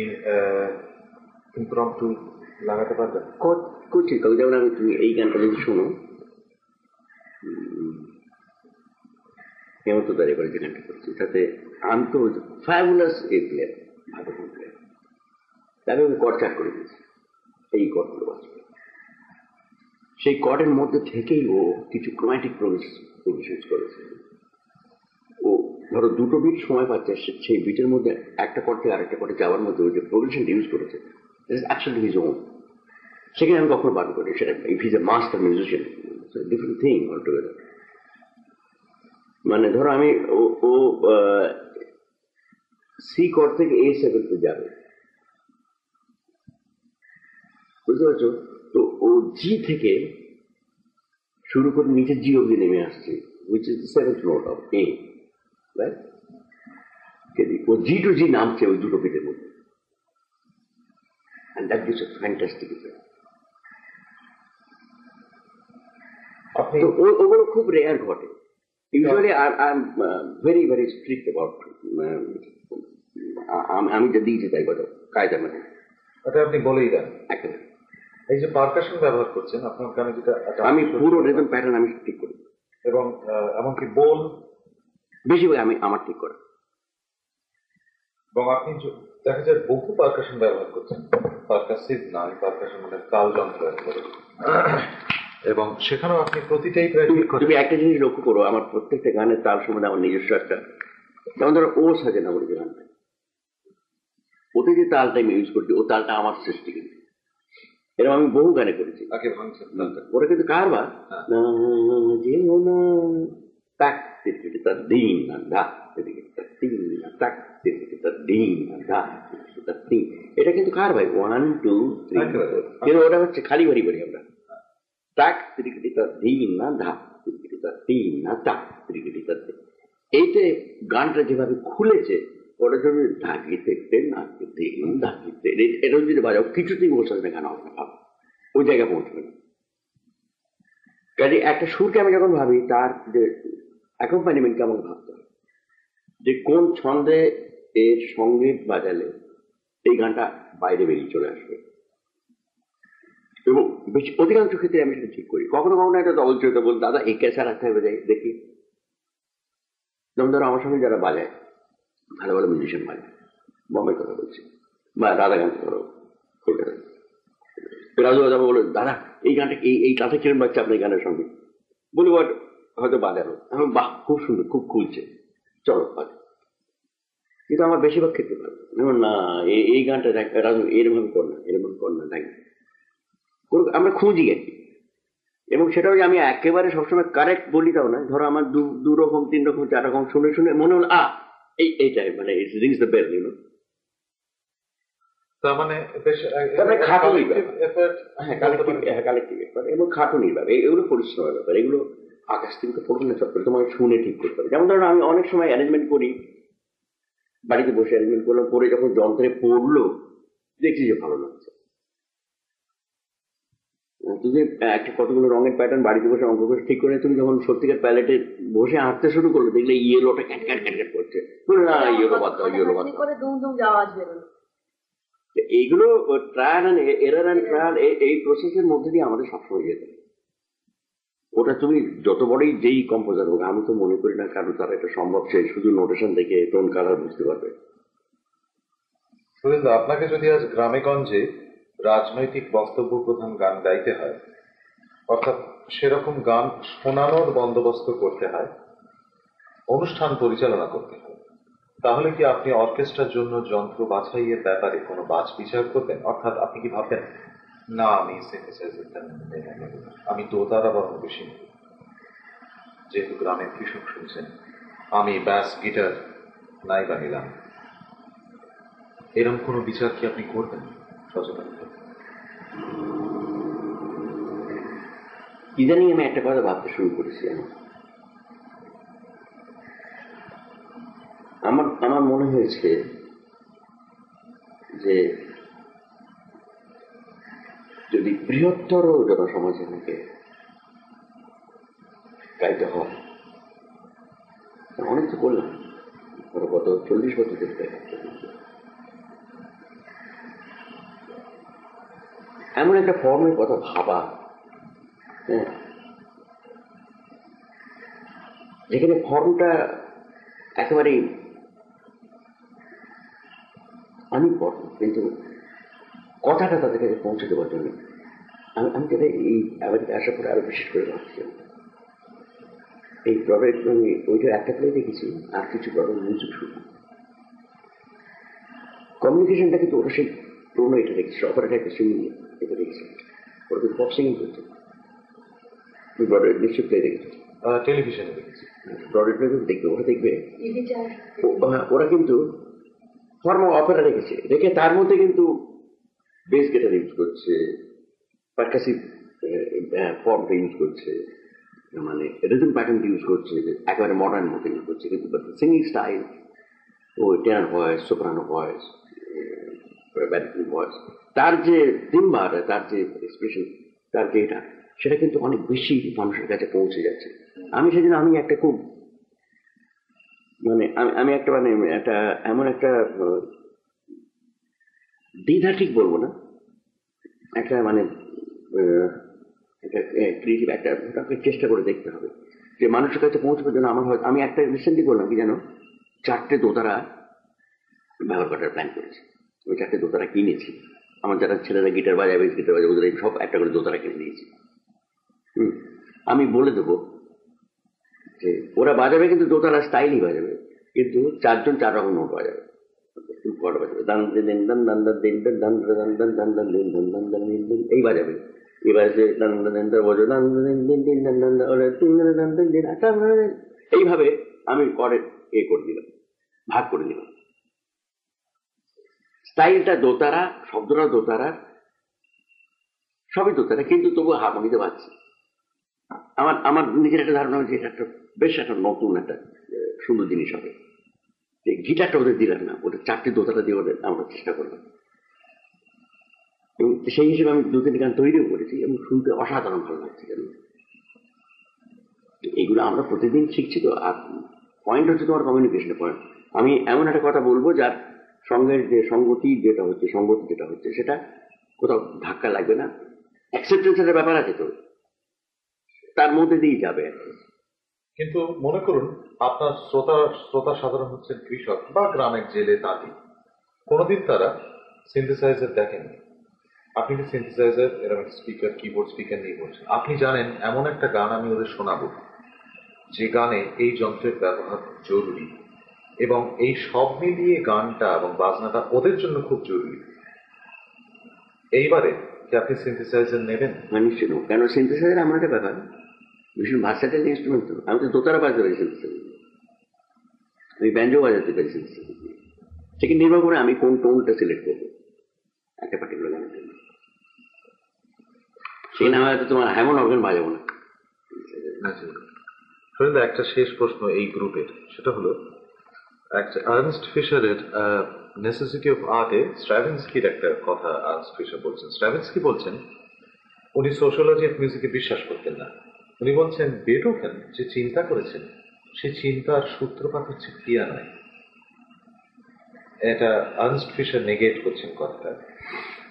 ইমপ্রম্পটু লাগাতে পারবেন? করছি তো, যেমন আমি তুমি এই গানটা যদি শোনো, হেমন্ত দাঁড়িয়ে করে যে গানটা করছি, তাতে আমি তো ফ্যাবুলাস এ প্লেয়ার, ভালো প্লেয়ার, তাকে আমি কর্ড চাট করে দিয়েছি, এই কর্ডগুলো বাঁচবে। সেই কর্ডের মধ্যে থেকেই ও কিছু ক্রোম্যাটিক প্রভিশন করেছে। ও ধরো 2টো বিট সময় পাচ্ছে, সেই বিটের মধ্যে একটা কর্ড থেকে আরেকটা কর্ডে যাওয়ার মধ্যে ওই যে প্রভিশন ইউজ করেছে, অ্যাকচুয়ালি হিজ ওন। সেখানে আমি কখনো বারণ করি সেটা, if his A master musician, different thing altogether. মানে ধরো আমি ও সি কর্ড থেকে A7 যাবে, বুঝতে পারছো তো? ও জি থেকে শুরু করে নিচে জি অব্দি নেমে আসছে, which is the 7th note of A, right? ও জি টু জি নামছে ওই 2টো বিটের মধ্যে, and that gives a fantastic effect. তো ওগুলো খুব রেয়ার ঘটে। Usually I'm very very strict about আমি যা দিয়েছি তাই কথা, কায়দা মানে এটা আপনি বলেই দেন একেবারে। এই যে পারকাশন ব্যবহার করছেন আপনার গানে, যেটা আমি পুরো রিদম প্যাটার্ন আমি ঠিক করি, এবং এমনকি বোল বেশিরভাগ আমি আমার ঠিক করা। এবং আপনি দেখা যায় বহু পারকাশন ব্যবহার করছেন, পারকাসিভ নয়, পারকাশন মানে তাল যন্ত্র করে, এবং সেখানেও আপনি প্রতিটাই প্রায় ঠিক করেন। তুমি একটা জিনিস লক্ষ্য করো, আমার প্রত্যেকটা গানের তাল সম্বন্ধে আমার নিজস্ব একটা, যেমন ধরো ও সাজে না বলে যে গানটা, ওতে যে তালটা আমি ইউজ করছি, ও তালটা আমার সৃষ্টি, কিন্তু এরকম আমি বহু গানে করেছি। ওরা কিন্তু কারবার যেও না তাক তার দিন না ধা, তাক তার দিন না ধা, এটা কিন্তু কার ভাই 1 2 3, কিন্তু ওটা হচ্ছে খালি বাড়ি বাড়ি আমরা তাক ত্রিকটি তার দিন না ধা, ত্রিকটি তার দিন না তাক, ত্রিকটি তার। এইতে গানটা যেভাবে খুলেছে, ওটা যদি ধাকিতে নাচতে দিন ধাকিতে, এটা যদি বাজাও কিছুতেই ওর সাথে গান হবে না, ওই জায়গায় পৌঁছবে না। কাজে একটা সুরকে আমি যখন ভাবি, তার যে অ্যাকম্পানিমেন্টকে আমাকে ভাবতে হবে, যে কোন ছন্দে এর সঙ্গীত বাজালে এই গানটা বাইরে বেরিয়ে চলে আসবে। এবং অধিকাংশ ক্ষেত্রে আমি সেটা ঠিক করি। কখনো কখনো একটা দল চলতে বল, দাদা এই ক্যাসা রাখতে হবে, দেখি। যেমন ধরো আমার সঙ্গে যারা বাজায়, ভালো ভালো মিউজিশিয়ান বাজায়, বম্বের কথা বলছি, বা রাধা গান ধরো কলকাতায়, রাজু দাদা বলো, দাদা এই গানটা এই কাঁথা কিরম বাজছে আপনার গানের সঙ্গে, বলি হয়তো বাজানো, আমি বাহ খুব সুন্দর, খুব খুলছে, চলো বাজে। কিন্তু আমার বেশিরভাগ ক্ষেত্রে ভালো না, এই গানটা দেখ রাজু এরকম কর না, এরকম কর না, দেখ আমরা খুঁজি আর কি। এবং সেটাও যে আমি একেবারে সবসময় কারেক্ট বলি তাও না, ধরো আমার 2 রকম 3 রকম 4 রকম শুনে শুনে মনে হলো এইটাই মানে রিংস দ্য বেল, ইউনো। তার মানে বেশ খাটুনির ব্যাপার, কালেক্টিভ ব্যাপার এবং খাটুনির ব্যাপার, এগুলো পরিশ্রমের ব্যাপার, এগুলো আকাশ থেকে তো পড়বে না, চট করে তোমাকে শুনে ঠিক করতে হবে। যেমন ধরো আমি অনেক সময় অ্যারেঞ্জমেন্ট করি, বাড়িতে বসে অ্যারেঞ্জমেন্ট করলাম, পরে যখন যন্ত্রে পড়লো দেখছি যে ভালো লাগছে, তুমি একটা কতগুলো রঙের প্যাটার্ন বাড়িতে বসে অঙ্ক করে ঠিক করে তুমি যখন সত্যিকার প্যালেটে বসে আঁকতে শুরু করলো, দেখলে ইয়েলোটা ক্যাট ক্যাট ক্যাট ক্যাট করছে, না ইয়েলো বাদ দাও, ইয়েলো বাদ দাও। এইগুলো trial and error and trial, এই প্রসেসের মধ্যে দিয়ে আমাদের সবসময় যেতে। ওটা তুমি যত বড়ই যেই কম্পোজার হোক, আমি তো মনে করি না কারণ তার এটা সম্ভব সে শুধু নোটেশন দেখে টোন কালার বুঝতে পারবে। আপনাকে যদি আজ গ্রামে গঞ্জে রাজনৈতিক বক্তব্য প্রধান গান গাইতে হয়, অর্থাৎ সেরকম গান শোনানোর বন্দোবস্ত করতে হয়, অনুষ্ঠান পরিচালনা করতে হয়, তাহলে কি আপনি অর্কেস্ট্রার জন্য যন্ত্র বাছাইয়ের ব্যাপারে কোনো বাছ বিচার করবেন? অর্থাৎ আপনি কি ভাববেন, না আমি সিনথেসাইজারটা আমি দোতারা বরং বেশি নেব, যেহেতু গ্রামের কৃষক শুনছেন, আমি ব্যাস গিটার নাই বা নিলাম, এরকম কোনো বিচার কি আপনি করবেন সচেতন? ইদানিং আমি একটা কথা ভাবতে শুরু করেছি। আমার মনে হয়েছে যে যদি বৃহত্তর জনসমাজ আমাকে গাইতে হয়, অনেক তো করলাম গত 40 বছর চেষ্টা করতে, এমন একটা ফর্মের কথা ভাবা, হ্যাঁ, যেখানে ফর্মটা একেবারেই আনইম্পর্টেন্ট, কিন্তু কথাটা তাদের কাছে পৌঁছে দেওয়ার জন্য আমি যেটা এই আমেরিকা আসার পরে আরো বিশেষ করে ভাবছি, এই প্রবলেম আমি ওইটা একটা প্লে দেখেছি, আর কিছু প্রবলেম মিউজিক শুরু কমিউনিকেশনটা কিন্তু ওরা সেই পুরোনো এটা দেখছি, অপারেটা একটা সিঙ্গিং এটা দেখছি, ওরা কিন্তু পপ সিঙ্গিং করছে, নিশ্চয় প্লে দেখেছি, টেলিভিশনে দেখেছি, ব্রডওয়ে প্লে দেখবে, ওরা দেখবে ওরা কিন্তু ফর্ম অপেরা রেখেছে, রেখে তার মধ্যে কিন্তু বেস গিটার ইউজ করছে, পারকাসিভ ফর্মটা ইউজ করছে, মানে রিদম প্যাটার্নটা ইউজ করছে, একেবারে মডার্ন মতো ইউজ করছে, কিন্তু সিঙ্গিং স্টাইল ও tenor voice, soprano voice, baritone voice, তার যে তিম্বার, তার যে এক্সপ্রেশন, তার যে এটা, সেটা কিন্তু অনেক বেশি মানুষের কাছে পৌঁছে যাচ্ছে। আমি সেজন্য আমি একটা খুব মানে আমি একটা মানে একটা এমন একটা দ্বিধা ঠিক বলবো না, একটা মানে একটা ক্রিয়েটিভ একটা চেষ্টা করে দেখতে হবে যে মানুষের কাছে পৌঁছানোর জন্য আমার হয়তো আমি একটা রিসেন্টলি করলাম কি জানো, 4টে দোতারা ব্যবহার করার প্ল্যান করেছি। ওই 4টে দোতারা কিনেছি, আমার যারা ছেলেরা গিটার বাজাবে ওদের সব একটা করে দোতারা কিনে দিয়েছি। আমি বলে দেবো যে ওরা বাজাবে কিন্তু দোতারা স্টাইলই বাজাবে, কিন্তু 4 জন 4 রকম নোট বাজাবে, এই বাজাবে, এবার এইভাবে আমি করে করে দিলাম, ভাগ করে দিলাম। স্টাইলটা দোতারা, শব্দটা দোতারা, সবই দোতারা, কিন্তু তবু হারমোনিতে বাজছে। আমার নিজের একটা ধারণা হচ্ছে এটা একটা বেশ একটা নতুন একটা সুন্দর জিনিস হবে। গিটারটা ওদের দিলাম না, ওদের 4টে দোতারা দিয়ে ওদের আমরা চেষ্টা করলাম, এবং সেই হিসেবে আমি 2-3 গান তৈরিও করেছি এবং শুনতে অসাধারণ ভালো লাগছে। কেন এগুলো আমরা প্রতিদিন শিখছি তো। আর পয়েন্ট হচ্ছে তোমার কমিউনিকেশনের পয়েন্ট। আমি এমন একটা কথা বলবো যার সঙ্গে যে সঙ্গতি যেটা হচ্ছে সেটা কোথাও ধাক্কা লাগবে না, অ্যাকসেপ্টেন্সের ব্যাপার আছে তো, তার মধ্যে দিয়েই যাবে। কিন্তু মনে করুন আপনার শ্রোতা সাধারণ হচ্ছেন কৃষক বা গ্রামের জেলে তাঁতি, কোনোদিন তারা সিনথেসাইজার দেখেননি, আপনি কি সিনথেসাইজার এরকম স্পিকার, কিবোর্ড স্পিকার নিয়ে বলছেন, আপনি জানেন এমন একটা গান আমি ওদের শোনাবো যে গানে এই যন্ত্রের ব্যবহার জরুরি, এবং এই সব মিলিয়ে গানটা এবং বাজনাটা ওদের জন্য খুব জরুরি, এইবারে কি আপনি সিনথেসাইজার নেবেন? নিশ্চয় নেব। কেন সিনথেসাইজার আমার একটা ব্যাপার, ভীষণ ভার্সেটাইল ইনস্ট্রুমেন্ট। তো আমি তো দোতারা বাজাতে পারি সিনথেসাইজার, আমি ব্যাঞ্জো বাজাতে পারি সিনথেসাইজার, সেখানে নির্ভর করে আমি কোন টোনটা সিলেক্ট করবো একটা পার্টিকুলার গানের জন্য। সেখানে আমি হয়তো তোমার হ্যামন অর্গান বাজাবো না। একটা শেষ প্রশ্ন এই গ্রুপের, সেটা হলো একটা আর্নস্ট ফিশারের নেসেসিটি অফ আর্টে স্ট্র্যাভিন্সকির একটা কথা আর্নস্ট ফিশার বলছেন। স্ট্র্যাভিন্সকি বলছেন উনি সোশ্যোলজি অফ মিউজিকে বিশ্বাস করতেন না। উনি বলছেন বেটোফেন যে চিন্তা করেছেন সে চিন্তার সূত্রপাত হচ্ছে পিয়ানোয়। এটা আর্নস্ট ফিশার নেগেট করছেন কথাটা,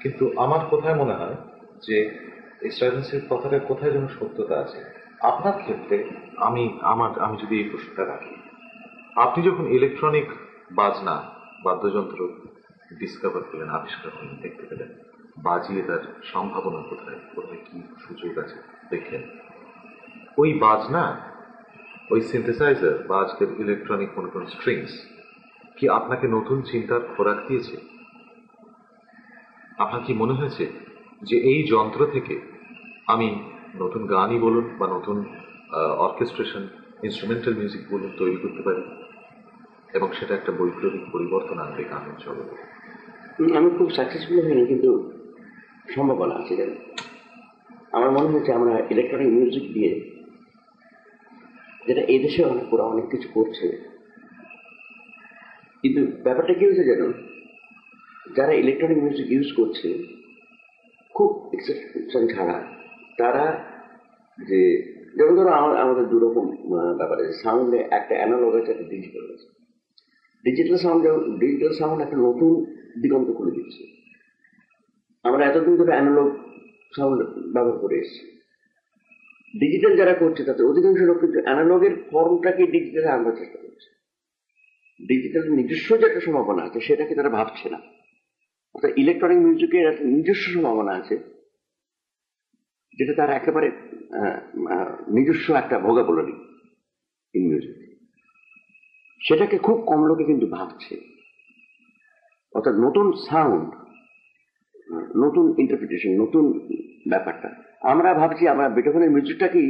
কিন্তু আমার কোথায় মনে হয় যে স্ট্রাভিন্সকির কথাটা কোথায় যেন সত্যতা আছে। আপনার ক্ষেত্রে আমি যদি এই প্রশ্নটা রাখি, আপনি যখন ইলেকট্রনিক বাজনা বাদ্যযন্ত্র ডিসকভার করলেন, আবিষ্কার করলেন, দেখতে পেলেন, বাজিয়ে তার সম্ভাবনা কোথায় কোথায় কি সুযোগ আছে দেখলেন, ওই বাজনা, ওই সিনথেসাইজার বা আজকের ইলেকট্রনিক কোন কোন স্ট্রিংস কি আপনাকে নতুন চিন্তার খোরাক দিয়েছে? আপনার কি মনে হয়েছে যে এই যন্ত্র থেকে আমি নতুন গানই বলুন বা নতুন অর্কেস্ট্রেশন, ইনস্ট্রুমেন্টাল মিউজিক বলুন তৈরি করতে পারি এবং সেটা একটা বৈপ্লবিক পরিবর্তন আনবে গানের জগতে? আমি খুব সাকসেসফুল হইনি, কিন্তু সম্ভাবনা আছে। জানেন, আমার মনে হচ্ছে আমরা ইলেকট্রনিক মিউজিক দিয়ে, যেটা এদেশে অনেক কিছু করছে, কিন্তু ব্যাপারটা কি হয়েছে জানো, যারা ইলেকট্রনিক মিউজিক ইউজ করছে খুব এক্সেপশন ছাড়া, তারা যে যেমন ধরো আমাদের দুরকম ব্যাপার আছে। সাউন্ডে একটা অ্যানালগ আছে, একটা ডিজিটাল আছে। ডিজিটাল সাউন্ড একটা নতুন দিগন্ত খুলে দিচ্ছে। আমরা এতদিন ধরে অ্যানালগ সাউন্ড ব্যবহার করে এসেছি। ডিজিটাল যারা করছে তাতে অধিকাংশ লোক কিন্তু অ্যানালগের ফর্মটাকে ডিজিটালে আনবার চেষ্টা করছে। ডিজিটাল নিজস্ব যে একটা সম্ভাবনা আছে সেটাকে তারা ভাবছে না। অর্থাৎ ইলেকট্রনিক মিউজিকের একটা নিজস্ব সম্ভাবনা আছে, যেটা তার একেবারে নিজস্ব একটা ভোকাবুলারি ইন মিউজিক, সেটাকে খুব কম লোকে কিন্তু ভাবছে। অর্থাৎ নতুন সাউন্ড, নতুন ইন্টারপ্রিটেশন, নতুন ব্যাপারটা আমরা ভাবছি। আমরা বেটোফেনের মিউজিকটাকেই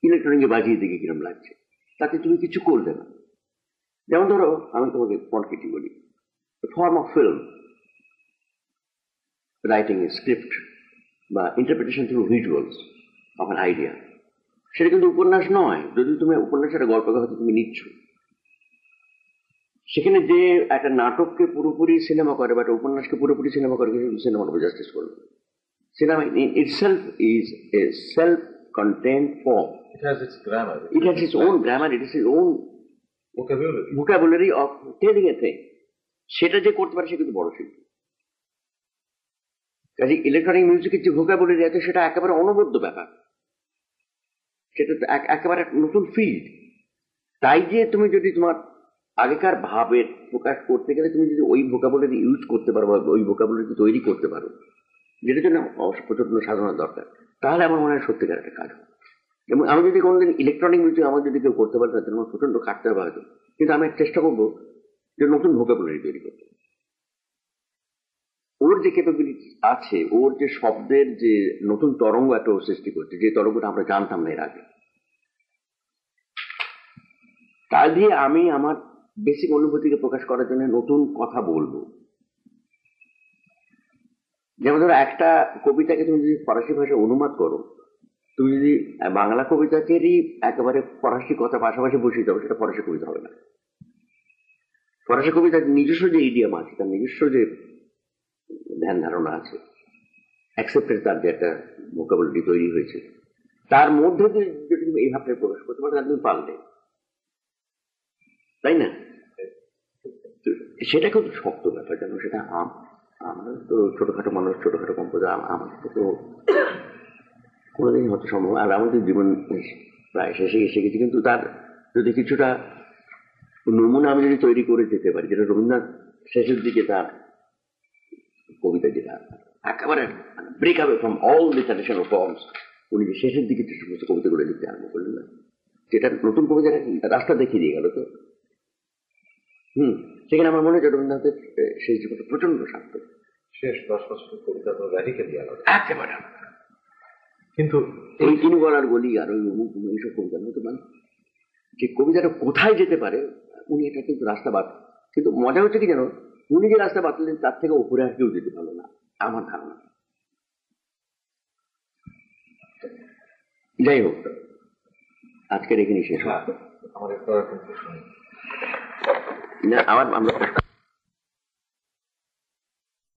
ইলেকট্রনিকে বাজিয়ে দিকে কিরম লাগছে, তাতে তুমি কিছু করবে না। যেমন ধরো আমি তোমাকে পটকেটি বলি, form of film, writing a script বা interpretation through visuals of an idea, সেটা কিন্তু উপন্যাস নয়। যদি তুমি উপন্যাসের গল্পকে হয়তো তুমি নিচ্ছ, সেখানে যে একটা নাটককে পুরোপুরি সিনেমা করে বা একটা উপন্যাসকে পুরোপুরি সিনেমা করে, কিন্তু সিনেমাটা জাস্টিস করবে। Cinema itself is a self-contained form. It has its grammar. It has its own grammar. It is its own vocabulary of telling a thing. সেটা যে করতে পারে সে কিন্তু বড় শিল্পী। কাজে ইলেকট্রনিক মিউজিকের যে ভোকাবুলারি আছে সেটা একেবারে অনবদ্য ব্যাপার, সেটা একেবারে নতুন ফিল্ড। তাই যে তুমি যদি তোমার আগেকার ভাবের প্রকাশ করতে গেলে তুমি যদি ওই ভোকাবুলারি ইউজ করতে পারো বা ওই ভোকাবুলারি তৈরি করতে পারো, যেটার জন্য প্রচন্ড সাধনা দরকার, তাহলে আমার মনে হয় সত্যিকার একটা কাজ। এবং আমি যদি কোনোদিন ইলেকট্রনিক মিউজিক আমার যদি কেউ করতে পারে তাদের আমার প্রচন্ড খাটতে হবে হয়তো, কিন্তু আমি চেষ্টা করবো যে নতুন ভোকাবুলারি তৈরি করতে। ওর যে ক্যাপাবিলিটি আছে, ওর যে শব্দের যে নতুন তরঙ্গ একটা সৃষ্টি করছে, যে তরঙ্গটা আমরা জানতাম না এর আগে, তা দিয়ে আমি আমার বেসিক অনুভূতিকে প্রকাশ করার জন্য নতুন কথা বলবো। যেমন ধরো একটা কবিতাকে তুমি যদি ফরাসি ভাষায় অনুবাদ করো, তুমি যদি বাংলা কবিতাকেরই একেবারে ফরাসি কথা পাশাপাশি বসিয়ে দাও, সেটা ফরাসি কবিতা হবে না। ফরাসি কবিতার নিজস্ব যে ইডিয়াম আছে, তার নিজস্ব যে ধ্যান ধারণা আছে, অ্যাকসেপ্টেড, তার যে একটা ভোকাবুলারি তৈরি হয়েছে, তার মধ্যে যদি তুমি এই ভাবটা প্রকাশ করতে পারো তুমি পারলে, তাই না? সেটা কিন্তু শক্ত ব্যাপার, জানো। সেটা আমরা তো ছোটখাটো মানুষ, ছোটখাটো কম্পোজার, আমার তো কোনোদিন হতে সম্ভব। আর আমাদের জীবন প্রায় শেষে এসে গেছে, কিন্তু তার যদি কিছুটা নমুনা আমি যদি তৈরি করে যেতে পারি, যেটা রবীন্দ্রনাথ শেষের দিকে তার কবিতা, যেটা একেবারে break away from all the traditional forms, উনি যে শেষের দিকে যে সমস্ত কবিতাগুলো লিখতে আরম্ভ করলেন না, যেটা নতুন কবিতার রাস্তা দেখিয়ে দিয়ে গেল। তো সেখানে আমার মনে হয় রবীন্দ্রনাথের শেষ জীবনটা প্রচন্ড সার্থক। শেষ 10 বছরের কবিতা র্যাডিক্যালি আলাদা একেবারে। কিন্তু ওই তিন গলার গলি আর ওই এইসব কবিতা হতে পারে যে কবিতাটা কোথায় যেতে পারে, উনি এটা কিন্তু রাস্তা বাদ। কিন্তু মজা হচ্ছে কি জানো, উনি যে রাস্তা বাতলেন তার থেকে উপরে আর কেউ যেতে পারলো না, আমার ধারণা। যাই হোক, আজকের এখানে শেষ। আমার একটা প্রশ্ন, আমরা